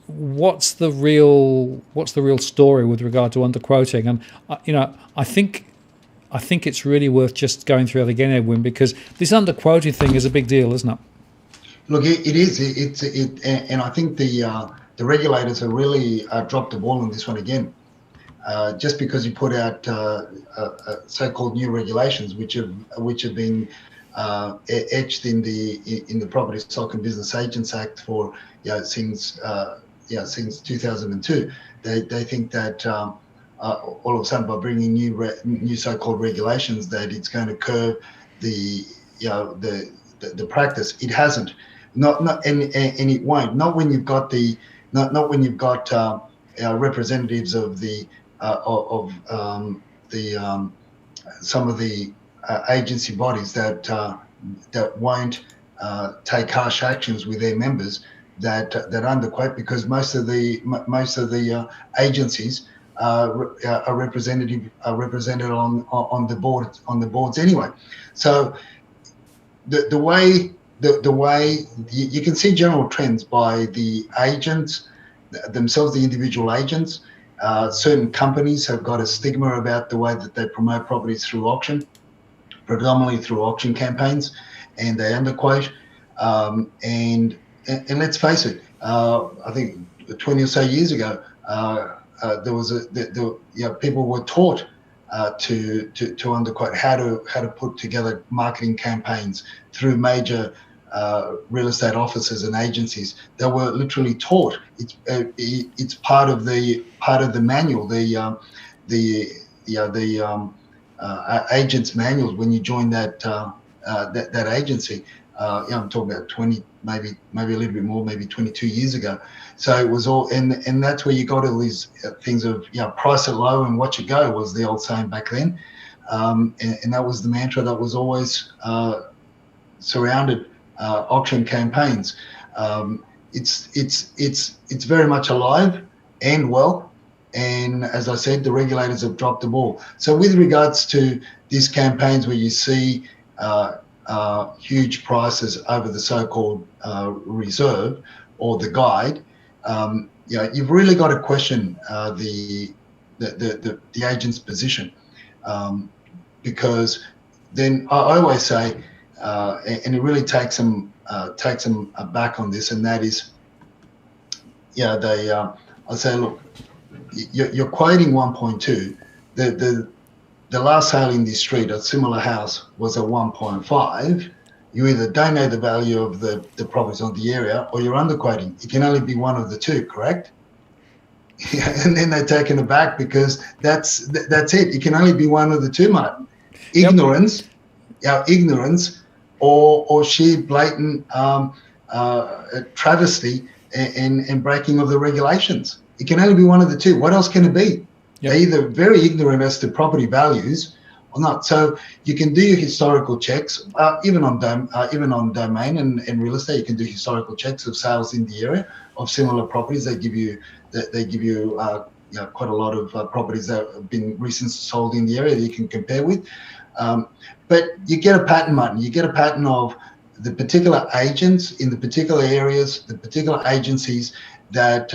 What's the real story with regard to underquoting? And I think it's really worth just going through that again, Edwin, because this underquoting thing is a big deal, isn't it? Look, it is. And I think the regulators have really dropped the ball on this one again. Just because you put out so-called new regulations, which have been etched in the Property Stock and Business Agents Act for since 2002, they think that all of a sudden, by bringing new so-called regulations, that it's going to curb the practice. It hasn't. And it won't. Not when you've got representatives of some of the agency bodies that won't take harsh actions with their members that underquote, because most of the agencies are represented on the boards anyway. So the way you can see general trends by the agents themselves, the individual agents. Certain companies have got a stigma about the way that they promote properties through auction, predominantly through auction campaigns, and they underquote. And let's face it, I think 20 or so years ago, people were taught to underquote, how to put together marketing campaigns through major real estate offices and agencies. They were literally taught. It's part of the manual, the agent's manuals when you join that agency. I'm talking about 20, maybe a little bit more, maybe 22 years ago. So it was all, and that's where you got all these things of price it low and watch it go, was the old saying back then, and that was the mantra that was always surrounded auction campaigns. It's very much alive and well, and as I said, the regulators have dropped the ball. So with regards to these campaigns where you see huge prices over the so-called reserve or the guide, you've really got to question the agent's position, because then I always say, and it really takes them aback on this, and that is, I say, look, you're quoting 1.2. The last sale in this street, a similar house, was at 1.5. You either don't know the value of the properties on the area, or you're underquoting. It can only be one of the two, correct? And then they're taken aback, because that's it. It can only be one of the two, Martin. Ignorance, ignorance, or sheer blatant travesty and breaking of the regulations. It can only be one of the two. What else can it be? Yep. They're either very ignorant as to property values or not. So you can do your historical checks, even on domain and real estate. You can do historical checks of sales in the area of similar properties. They give you quite a lot of properties that have been recently sold in the area that you can compare with. But you get a pattern, Martin. You get a pattern of the particular agents in the particular areas, the particular agencies that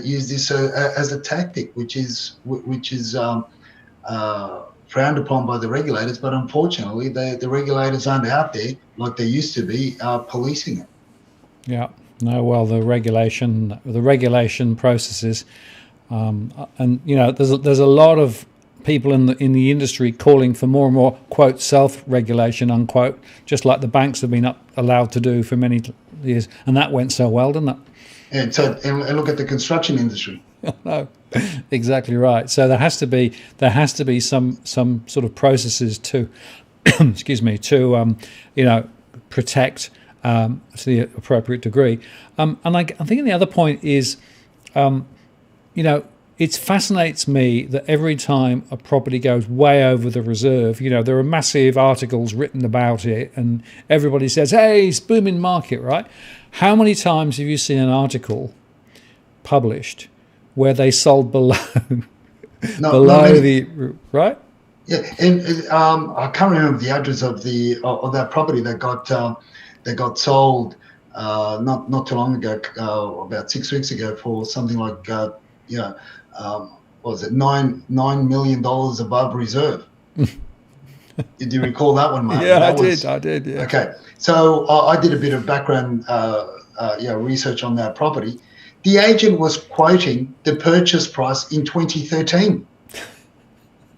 use this as a tactic, which is frowned upon by the regulators. But unfortunately, the regulators aren't out there like they used to be, policing it. Yeah. No. Well, the regulation processes, and there's a lot of people in the industry calling for more and more, quote, self-regulation, unquote, just like the banks have been allowed to do for many years, and that went so well, didn't it? And look at the construction industry. No, exactly right. So there has to be some sort of processes to, excuse me, to protect to the appropriate degree. And I think the other point is, it fascinates me that every time a property goes way over the reserve, there are massive articles written about it, and everybody says, "Hey, it's booming market," right? How many times have you seen an article published where they sold below the right? Yeah, and I can't remember the address of that property that got sold not too long ago, about 6 weeks ago, for something like what was it, $9 million above reserve. Did you recall that one, Martin? Yeah, That I did. Yeah. Okay. So I did a bit of background research on that property. The agent was quoting the purchase price in 2013.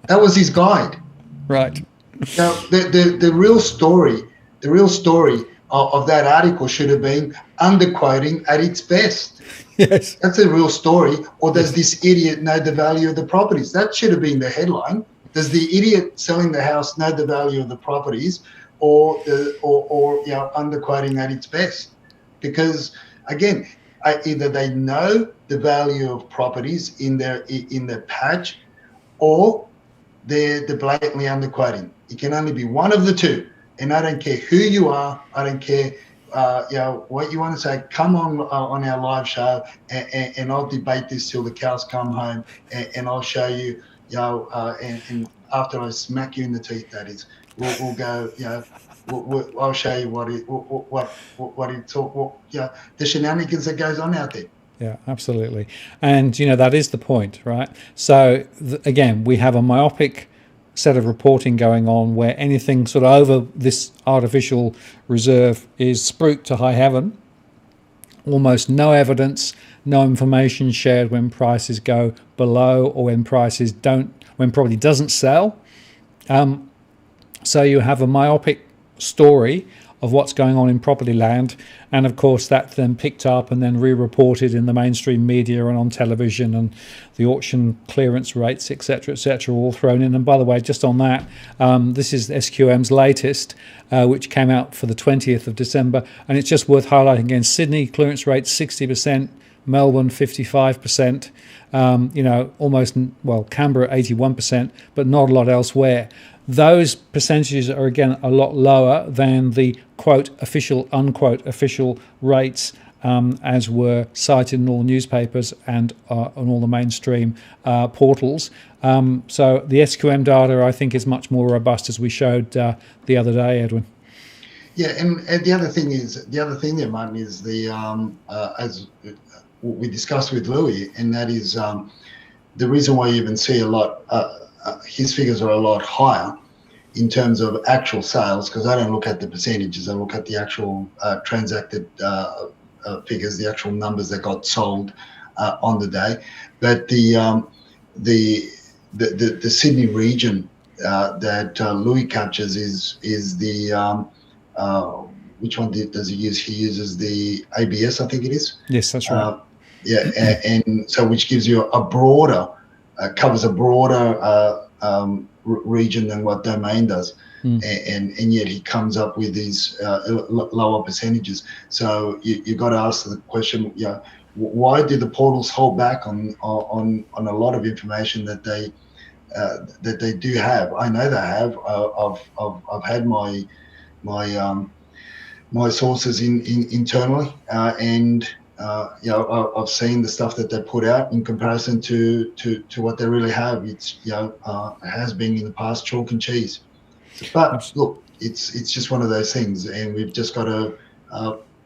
That was his guide. Right. Now, the real story of that article should have been underquoting at its best. Yes. That's the real story. Or does this idiot know the value of the properties? That should have been the headline. Does the idiot selling the house know the value of the properties, or underquoting at its best? Because again, either they know the value of properties in their patch, or they're blatantly underquoting. It can only be one of the two. And I don't care who you are. I don't care what you want to say. Come on our live show, and I'll debate this till the cows come home, and I'll show you, and after I smack you in the teeth, that is, we'll go, I'll show you the shenanigans that goes on out there. Yeah, absolutely. And, that is the point, right? So, again, we have a myopic set of reporting going on where anything sort of over this artificial reserve is spruiked to high heaven. Almost no evidence, no information shared when prices go below, or when property doesn't sell. So you have a myopic story of what's going on in property land, and of course that's then picked up and then re-reported in the mainstream media and on television, and the auction clearance rates, etc., all thrown in. And by the way, just on that, this is SQM's latest, which came out for the 20th of December, and it's just worth highlighting again. Sydney clearance rate 60%, Melbourne 55%, Canberra 81%, but not a lot elsewhere. Those percentages are again a lot lower than the quote official, unquote official rates, as were cited in all newspapers and on all the mainstream portals. So the SQM data, I think, is much more robust, as we showed the other day, Edwin. Yeah, and the other thing there, Martin, is as we discussed with Louis, and that is the reason why you even see a lot. His figures are a lot higher in terms of actual sales, because I don't look at the percentages. I look at the actual transacted figures, the actual numbers that got sold on the day. But the Sydney region that Louis captures is the which one does he use? He uses the ABS, I think it is. Yes, that's right. And so which gives you a broader. Covers a broader region than what Domain does, and yet he comes up with these lower percentages. So you got to ask the question, why do the portals hold back on a lot of information that they do have? I know they have. I've had my sources internally, and. I've seen the stuff that they put out in comparison to what they really have. It's has been in the past chalk and cheese. But look, it's just one of those things, and we've just got to.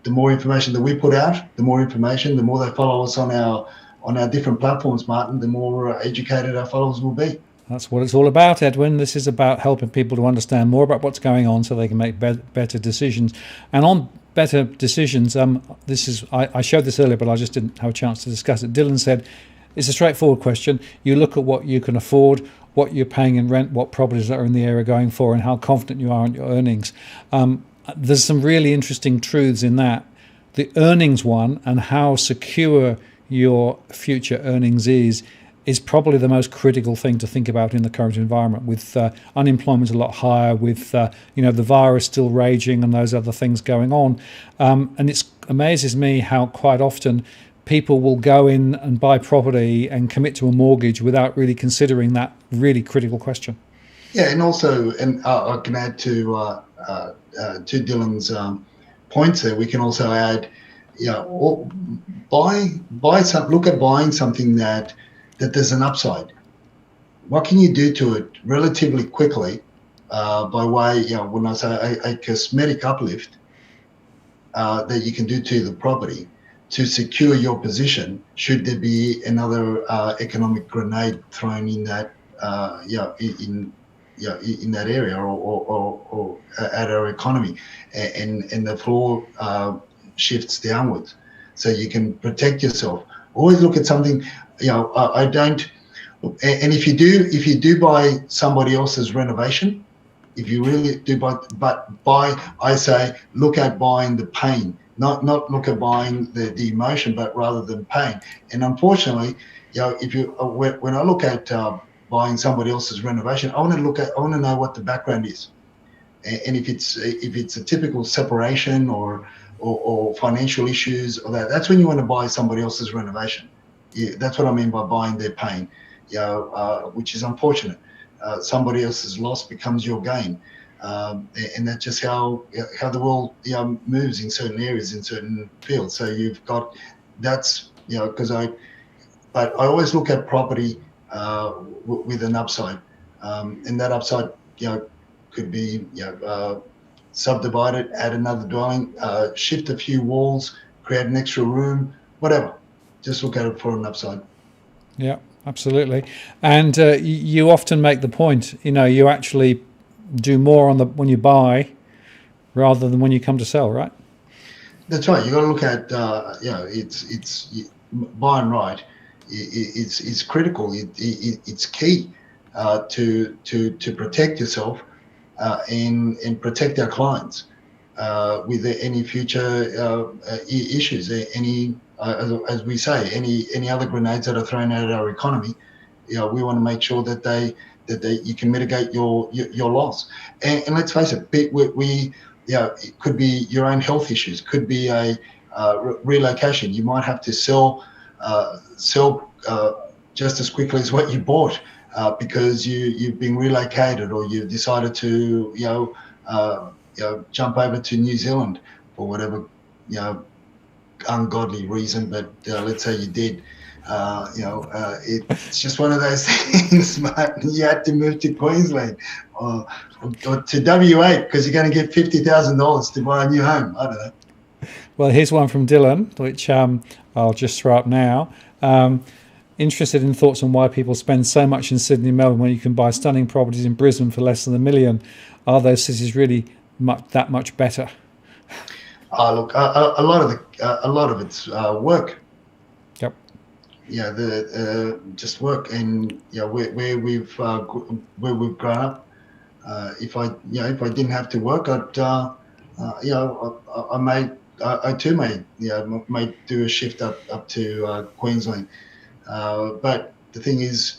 The more information that we put out, the more they follow us on our different platforms, Martin. The more educated our followers will be. That's what it's all about, Edwin. This is about helping people to understand more about what's going on, so they can make better decisions. And on better decisions, I showed this earlier, but I just didn't have a chance to discuss it. Dylan said it's a straightforward question. You look at what you can afford, what you're paying in rent, what properties are in the area going for, and how confident you are in your earnings. There's some really interesting truths in that. The earnings one, and how secure your future earnings is probably the most critical thing to think about in the current environment, with unemployment a lot higher, with the virus still raging and those other things going on. And it amazes me how quite often people will go in and buy property and commit to a mortgage without really considering that really critical question. Yeah, and also, I can add to Dylan's points there. We can also add, look at buying something that there's an upside. what can you do to it relatively quickly by way, when I say a cosmetic uplift that you can do to the property to secure your position should there be another economic grenade thrown in that, in that area or at our economy, and the floor shifts downwards, so you can protect yourself. Always look at something. I don't. And if you do buy somebody else's renovation, if you really do buy, I say look at buying the pain, not look at buying the emotion, but rather than pain. And unfortunately, if you when I look at buying somebody else's renovation, I want to know what the background is, and if it's a typical separation or financial issues or that's when you want to buy somebody else's renovation. Yeah, that's what I mean by buying their pain, which is unfortunate. Somebody else's loss becomes your gain, and that's just how the world moves in certain areas, in certain fields. So you've got that's but I always look at property with an upside, and that upside could be subdivided, add another dwelling, shift a few walls, create an extra room, whatever. Just look at it for an upside. Yeah, absolutely. And you often make the point, you actually do more when you buy rather than when you come to sell, right? That's right. You got to look at it's buy and right. It's critical. It's key to protect yourself and protect our clients with any future issues, any as we say, any other grenades that are thrown at our economy. We want to make sure that you can mitigate your loss. And let's face it, it could be your own health issues, could be a relocation. You might have to sell just as quickly as what you bought because you've been relocated, or you've decided to jump over to New Zealand for whatever ungodly reason, but let's say you did. It's just one of those things, mate. You had to move to Queensland or to WA because you're going to get $50,000 to buy a new home. I don't know. Well, here's one from Dylan, which I'll just throw up now. Interested in thoughts on why people spend so much in Sydney and Melbourne when you can buy stunning properties in Brisbane for less than $1 million. Are those cities really that much better? Look, a lot of it's work. Yep. Yeah, just work, and where we've grown up. If I didn't have to work, I too may do a shift up to Queensland. But the thing is,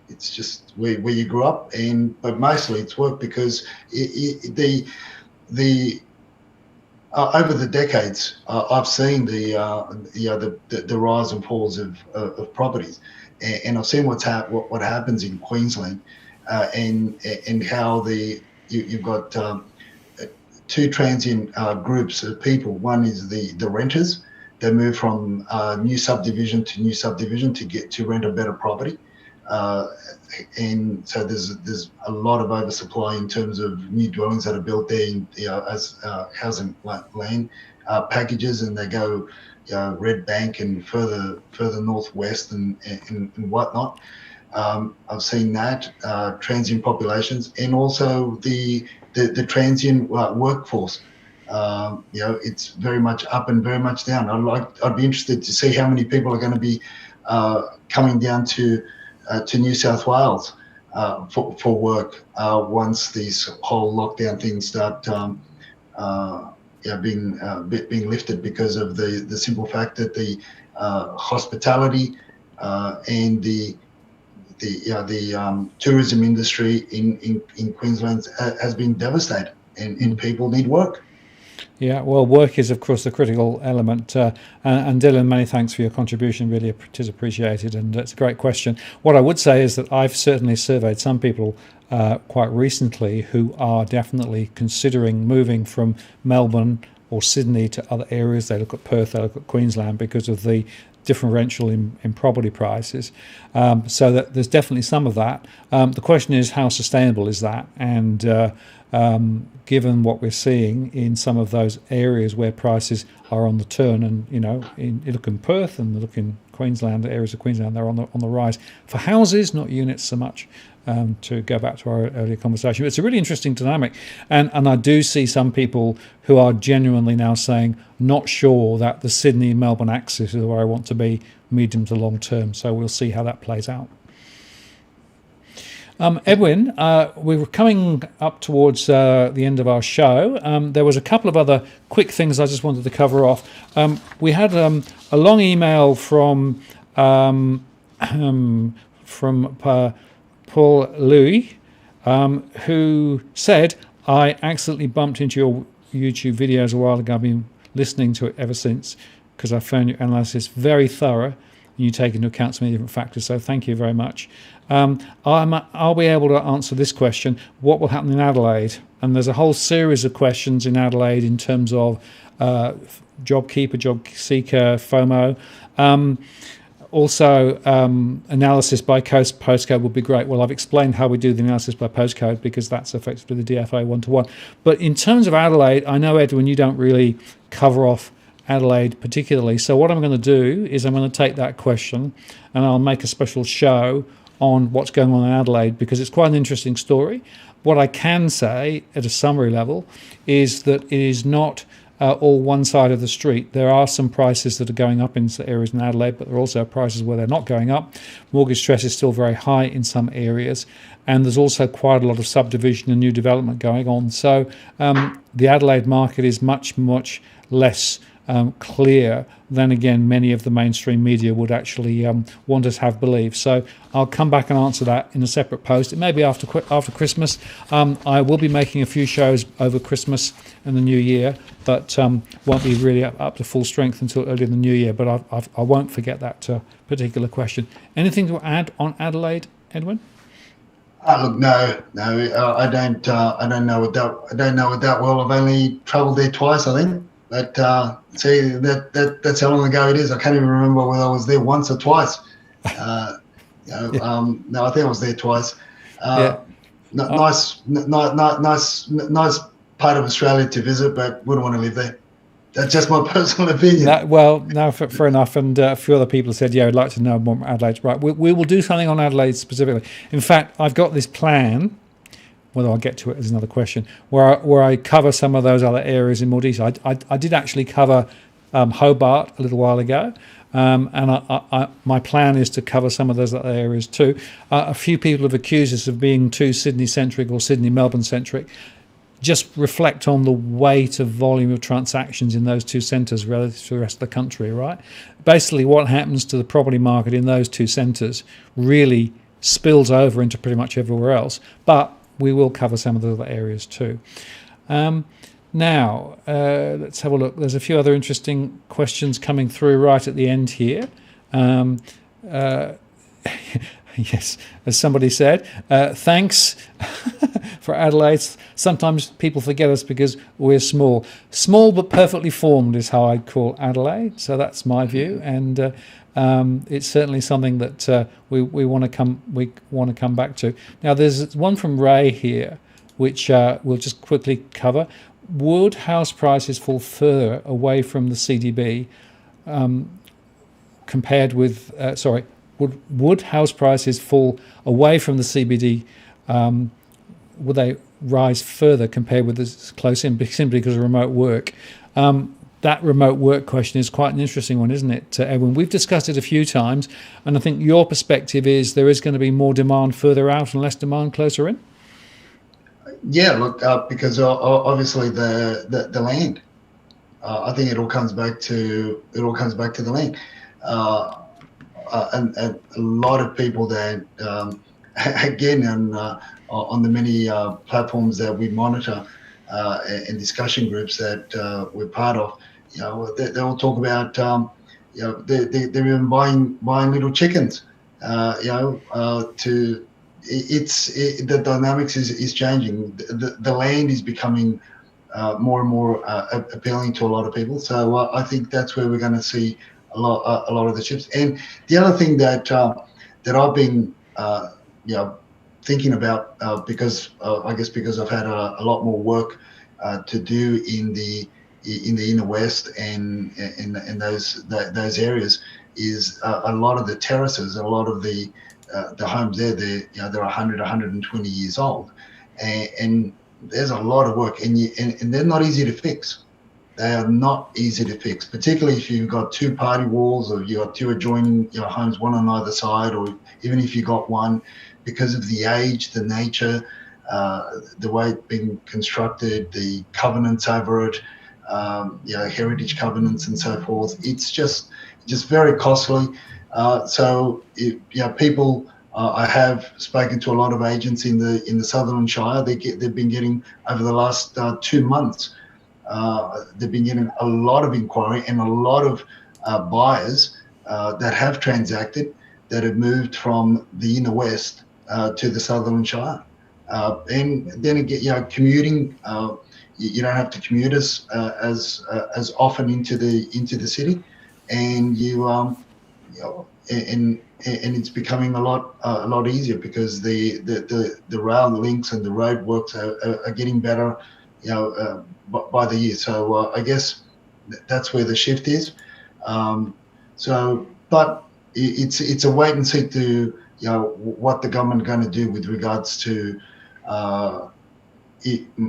it's just where you grew up, but mostly it's work because over the decades, I've seen the rise and falls of properties, and I've seen what happens in Queensland, and how you've got two transient groups of people. One is the renters. They move from new subdivision to new subdivision to rent a better property, and so there's a lot of oversupply in terms of new dwellings that are built there as housing land packages, and they go Red Bank and further northwest and whatnot. I've seen that transient populations, and also the transient workforce. It's very much up and very much down. I'd be interested to see how many people are going to be coming down to New South Wales for work once these whole lockdown things start being lifted, because of the simple fact that the hospitality and the tourism industry in Queensland has been devastated, and people need work. Yeah, well, work is, of course, the critical element. And Dylan, many thanks for your contribution. Really, it is appreciated, and it's a great question. What I would say is that I've certainly surveyed some people quite recently who are definitely considering moving from Melbourne or Sydney to other areas. They look at Perth, they look at Queensland because of the differential in property prices. So that there's definitely some of that. The question is, how sustainable is that? And given what we're seeing in some of those areas where prices are on the turn, and you look in Perth and look in Queensland, areas of Queensland, they're on the rise for houses, not units so much. To go back to our earlier conversation, it's a really interesting dynamic, and I do see some people who are genuinely now saying, not sure that the Sydney-Melbourne axis is where I want to be medium to long term. So we'll see how that plays out. Edwin, we were coming up towards the end of our show. There was a couple of other quick things I just wanted to cover off. We had a long email from Paul Louis, who said, I accidentally bumped into your YouTube videos a while ago. I've been listening to it ever since because I found your analysis very thorough and you take into account so many different factors. So thank you very much. I'll be able to answer this question. What will happen in Adelaide? And there's a whole series of questions in Adelaide in terms of job keeper, job seeker, FOMO. Also, analysis by postcode would be great. Well, I've explained how we do the analysis by postcode because that's effectively the DFA one-to-one. But in terms of Adelaide, I know, Edwin, you don't really cover off Adelaide particularly. So what I'm going to do is I'm going to take that question and I'll make a special show on what's going on in Adelaide because it's quite an interesting story. What I can say at a summary level is that it is not all one side of the street. There are some prices that are going up in areas in Adelaide, but there are also prices where they're not going up. Mortgage stress is still very high in some areas, and there's also quite a lot of subdivision and new development going on. So the Adelaide market is much, much less clear than, again, many of the mainstream media would actually want us to have believed. So I'll come back and answer that in a separate post. It may be after Christmas. I will be making a few shows over Christmas and the New Year, but won't be really up to full strength until early in the New Year. But I won't forget that particular question. Anything to add on Adelaide, Edwin? Look, no, I don't know it that well. I've only travelled there twice, I think. But see, that's how long ago it is. I can't even remember whether I was there once or twice. No, I think I was there twice. Nice part of Australia to visit, but wouldn't want to live there. That's just my personal opinion. Fair enough. And a few other people said, yeah, I'd like to know more about Adelaide. Right, we will do something on Adelaide specifically. In fact, I've got this plan. Whether I'll get to it is another question, where I cover some of those other areas in more detail. I did actually cover Hobart a little while ago, and my plan is to cover some of those other areas too. A few people have accused us of being too Sydney-centric or Sydney-Melbourne-centric. Just reflect on the weight of volume of transactions in those two centres relative to the rest of the country, right? Basically, what happens to the property market in those two centres really spills over into pretty much everywhere else, but we will cover some of the other areas too. Now, let's have a look. There's a few other interesting questions coming through right at the end here. Yes, as somebody said, thanks for Adelaide. Sometimes people forget us because we're small. Small but perfectly formed is how I'd call Adelaide. So that's my view, and it's certainly something that we want to come back to. Now, there's one from Ray here, which we'll just quickly cover. Would house prices fall further away from the CDB compared with? Would house prices fall away from the CBD? Would they rise further compared with this close in, simply because of remote work? That remote work question is quite an interesting one, isn't it, Edwin? We've discussed it a few times, and I think your perspective is there is going to be more demand further out and less demand closer in. Yeah, look, because obviously the land. I think it all comes back to the land. And a lot of people that, again, on the many platforms that we monitor and discussion groups that we're part of, they all talk about, they're even buying little chickens, the dynamics is changing. The land is becoming more and more appealing to a lot of people. So I think that's where we're going to see a lot of the ships. And the other thing that that I've been thinking about, because I guess because I've had a lot more work to do in the inner west and those areas, is a lot of the terraces, a lot of the homes there, they're 100, 120 years old, and there's a lot of work, and they're not easy to fix. They are not easy to fix, particularly if you've got two party walls, or you've got two adjoining homes, one on either side, or even if you got one, because of the age, the nature, the way it's been constructed, the covenants over it, heritage covenants and so forth. It's just very costly. People. I have spoken to a lot of agents in the Sutherland Shire. They've been getting, over the last 2 months, they've been getting a lot of inquiry and a lot of buyers that have transacted, that have moved from the inner west to the Sutherland Shire. And then again, commuting, you don't have to commute as often into the city, and and it's becoming a lot easier, because the rail links and the road works are getting better, by the year. So I guess that's where the shift is. But it's a wait and see to what the government are going to do with regards to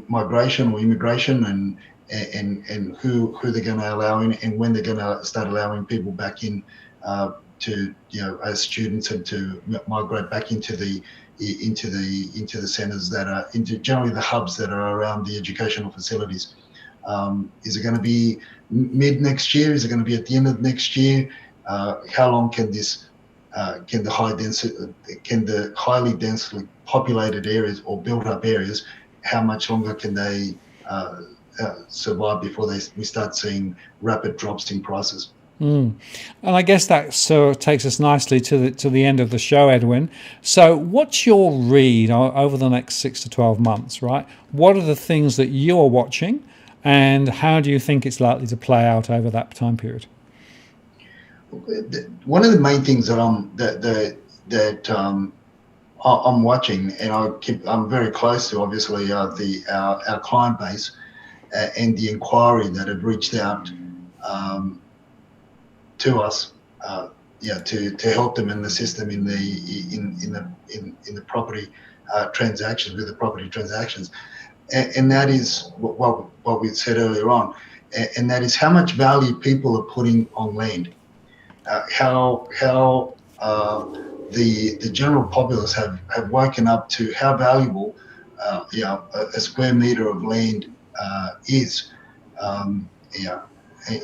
migration or immigration, and who they're going to allow in, and when they're going to start allowing people back in to as students, and to migrate back into the centres that are generally the hubs that are around the educational facilities. Is it going to be mid next year? Is it going to be at the end of next year? How long can the highly densely populated areas or built up areas, how much longer can they survive before we start seeing rapid drops in prices? And I guess that sort of takes us nicely to the end of the show, Edwin. So what's your read over the next 6 to 12 months, right? What are the things that you are watching, and how do you think it's likely to play out over that time period? One of the main things that I'm watching, and I'm very close to, obviously, our client base, and the inquiry that have reached out to us, to help them and assist them in the property transactions, with the property transactions, and that is what we said earlier on, and that is how much value people are putting on land, how the general populace have woken up to how valuable a square metre of land is.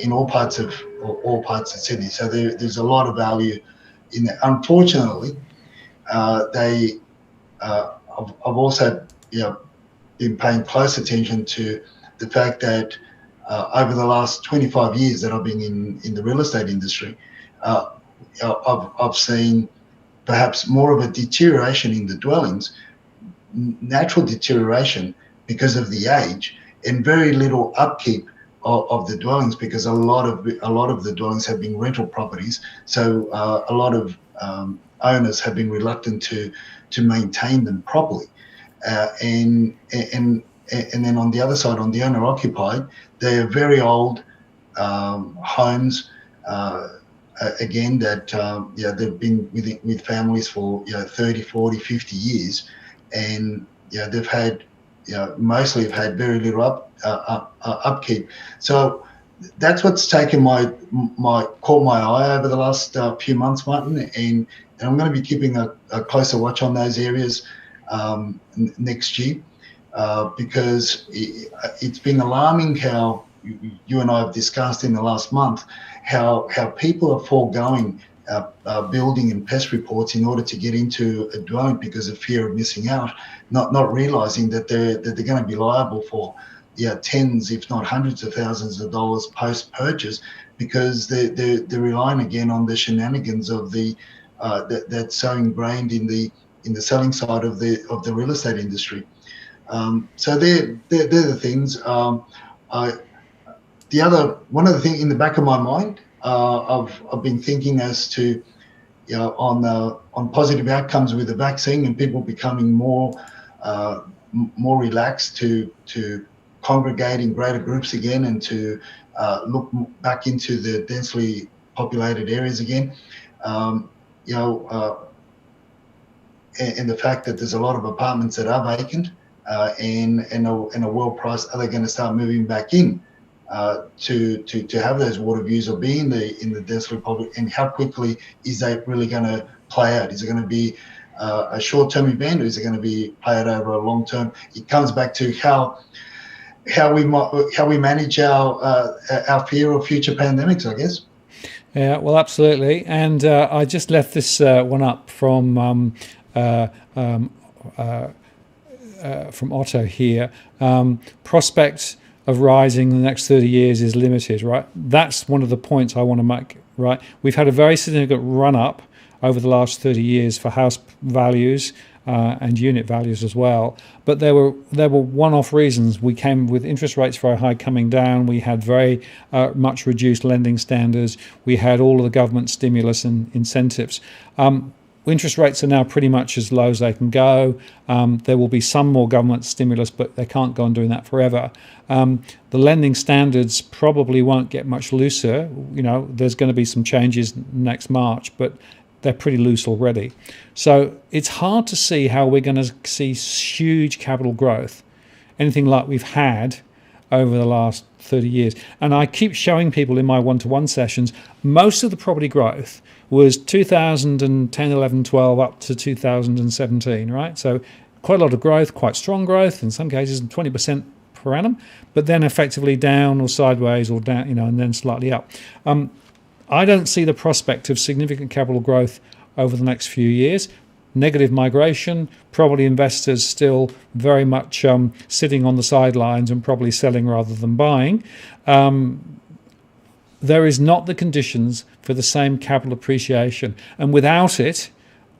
In all parts of Sydney. So there's a lot of value in that. Unfortunately, I've also been paying close attention to the fact that over the last 25 years that I've been in the real estate industry, I've seen perhaps more of a deterioration in the dwellings, natural deterioration because of the age, and very little upkeep of the dwellings, because a lot of the dwellings have been rental properties. So a lot of owners have been reluctant to maintain them properly, and then on the other side, on the owner occupied, they are very old homes. Again, that they've been with families for 30, 40, 50 years, and they've had mostly have had very little upkeep. So that's what's taken caught my eye over the last few months, Martin, and I'm going to be keeping a closer watch on those areas next year, because it's been alarming how you and I have discussed in the last month how people are foregoing building and pest reports in order to get into a dwelling because of fear of missing out, not realising that they're going to be liable for tens, if not hundreds of thousands of dollars post-purchase, because they're relying again on the shenanigans of that's so ingrained in the selling side of the real estate industry. So they're the things. One of the things in the back of my mind I've been thinking as to, on positive outcomes with the vaccine and people becoming more relaxed to congregate in greater groups again and to look back into the densely populated areas again. And the fact that there's a lot of apartments that are vacant and a well price, are they going to start moving back in to have those water views or be in the densely populated, and how quickly is that really going to play out? Is it going to be a short-term event, or is it going to be played over a long term? It comes back to how we manage our fear of future pandemics, I guess. Yeah, well, absolutely. And I just left this one up from Otto here. Prospect of rising in the next 30 years is limited, right? That's one of the points I want to make, right? We've had a very significant run up over the last 30 years for house values and unit values as well. But there were one-off reasons. We came with interest rates very high coming down. We had very much reduced lending standards. We had all of the government stimulus and incentives. Interest rates are now pretty much as low as they can go. There will be some more government stimulus, but they can't go on doing that forever. The lending standards probably won't get much looser. There's going to be some changes next March, but they're pretty loose already. So it's hard to see how we're going to see huge capital growth, anything like we've had over the last 30 years. And I keep showing people in my one-to-one sessions, most of the property growth was 2010, 11, 12 up to 2017, right? So quite a lot of growth, quite strong growth, in some cases 20% per annum, but then effectively down or sideways or down, and then slightly up. I don't see the prospect of significant capital growth over the next few years. Negative migration, probably investors still very much sitting on the sidelines and probably selling rather than buying. There is not the conditions for the same capital appreciation. And without it,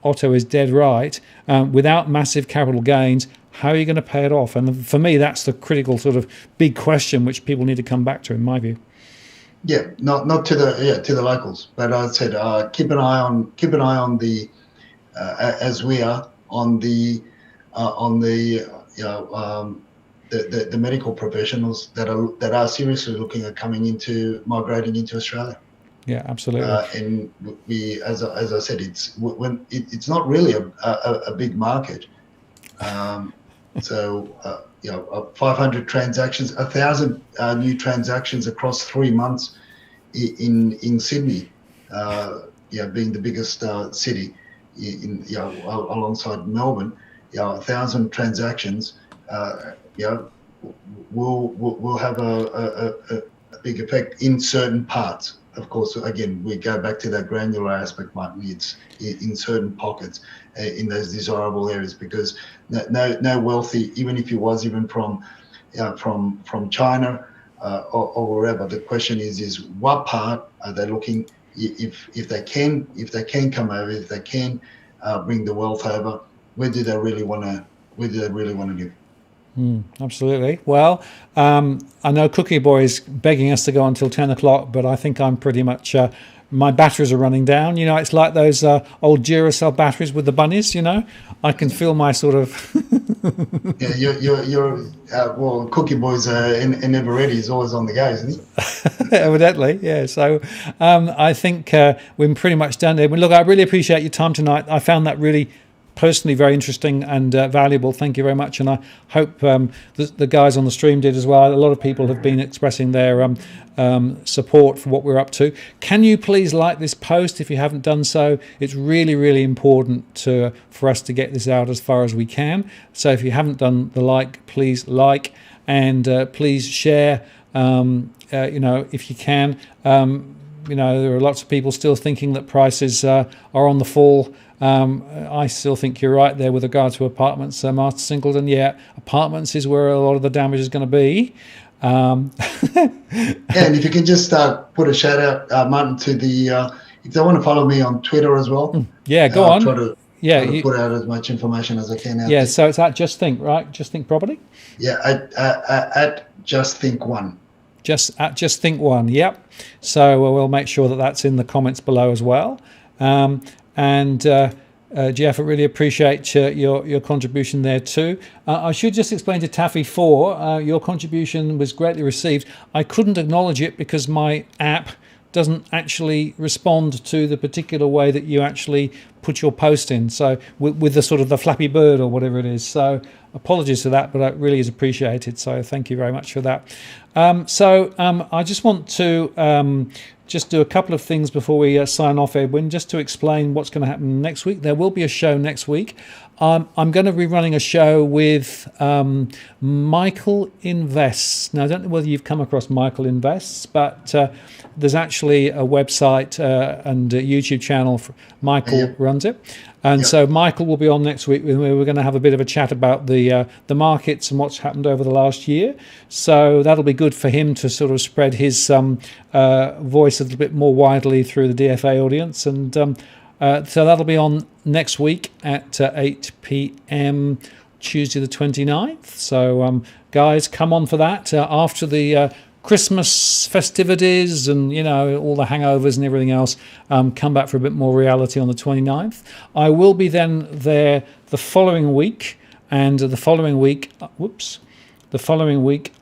Otto is dead right, without massive capital gains, how are you going to pay it off? And for me, that's the critical sort of big question which people need to come back to, in my view. Yeah, not to the locals, but as I said, keep an eye on the as we are on the medical professionals that are seriously looking at migrating into Australia. Yeah, absolutely. And we, as I said, it's not really a big market. 500 transactions, 1,000 new transactions across 3 months in Sydney, being the biggest city alongside Melbourne. 1,000 transactions, will have a big effect in certain parts. Of course, again, we go back to that granular aspect, Martin. It's in certain pockets, in those desirable areas, because no wealthy, even if he was even from China or wherever. The question is what part are they looking? If they can come over, if they can bring the wealth over, where do they really want to live? Absolutely. Well, I know Cookie Boy is begging us to go until 10 o'clock, but I think I'm pretty much, my batteries are running down. It's like those old Duracell batteries with the bunnies, I can feel my sort of... Yeah, you're Cookie Boy's never ready. He's always on the go, isn't he? Evidently, yeah. So I think we're pretty much done there. But look, I really appreciate your time tonight. I found that really personally very interesting and valuable. Thank you very much, and I hope the guys on the stream did as well. A lot of people have been expressing their support for what we're up to. Can you please like this post if you haven't done so? It's really, really important for us to get this out as far as we can. So if you haven't done the like, please like, and please share. If you can. There are lots of people still thinking that prices are on the fall. I still think you're right there with regard to apartments, Martin Singleton. Yeah, apartments is where a lot of the damage is going to be. And if you can just put a shout out, Martin, to the if they want to follow me on Twitter as well. Yeah, go on. Try to put out as much information as I can. Yeah, so it's at Just Think, right? Just Think Property. Yeah, at Just Think One. Just think one. Yep. So we'll make sure that that's in the comments below as well. Jeff, I really appreciate your contribution there too. I should just explain to Taffy 4, your contribution was greatly received. I couldn't acknowledge it because my app doesn't actually respond to the particular way that you actually put your post in. So with the sort of the Flappy Bird or whatever it is. So apologies for that, but it really is appreciated. So thank you very much for that. I just want to just do a couple of things before we sign off, Edwin, just to explain what's going to happen next week. There will be a show next week. I'm going to be running a show with Michael Invests. Now, I don't know whether you've come across Michael Invests, but there's actually a website and a YouTube channel. Michael runs it. And so Michael will be on next week. We're going to have a bit of a chat about the markets and what's happened over the last year. So that'll be good for him to sort of spread his voice a little bit more widely through the DFA audience. And so that'll be on next week at 8 p.m. Tuesday the 29th. So guys, come on for that after the Christmas festivities and, you know, all the hangovers and everything else. Come back for a bit more reality on the 29th. I will be then there the following week, and the following week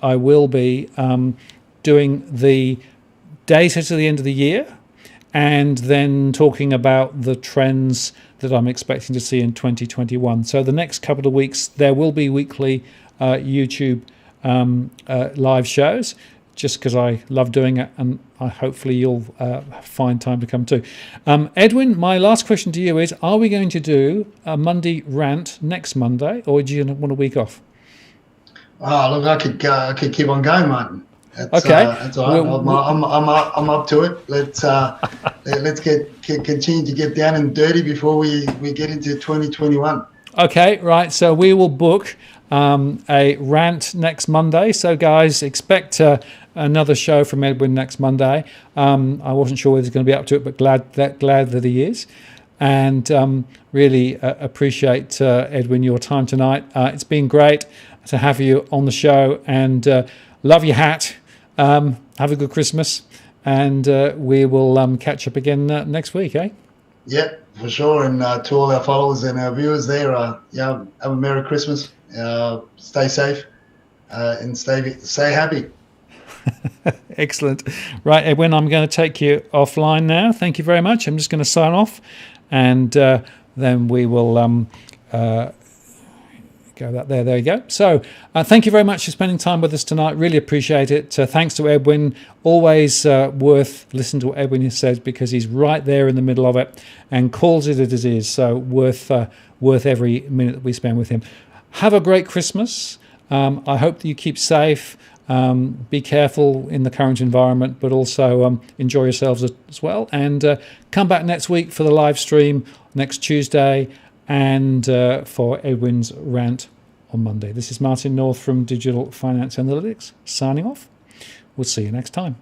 I will be doing the data to the end of the year, and then talking about the trends that I'm expecting to see in 2021. So the next couple of weeks there will be weekly YouTube live shows, just because I love doing it, and hopefully you'll find time to come too. Edwin, my last question to you is, are we going to do a Monday rant next Monday, or do you want a week off? Oh, look, I could keep on going, Martin. Okay. That's all right. I'm up to it. Let's continue to get down and dirty before we get into 2021. Okay, right. So we will book a rant next Monday. So guys, expect another show from Edwin next Monday. I wasn't sure whether he's going to be up to it, but glad that he is. And really appreciate, Edwin, your time tonight. It's been great to have you on the show, and love your hat. Have a good Christmas, and we will catch up again next week, eh? Yeah, for sure. And to all our followers and our viewers there, have a Merry Christmas. Stay safe and stay happy. Excellent. Right, Edwin, I'm going to take you offline now. Thank you very much. I'm just going to sign off, and then we will go that there. There you go. So thank you very much for spending time with us tonight. Really appreciate it. Thanks to Edwin. Always worth listening to what Edwin says, because he's right there in the middle of it and calls it as it is. So worth every minute that we spend with him. Have a great Christmas. I hope that you keep safe. Be careful in the current environment, but also enjoy yourselves as well. And come back next week for the live stream next Tuesday, and for Edwin's rant on Monday. This is Martin North from Digital Finance Analytics, signing off. We'll see you next time.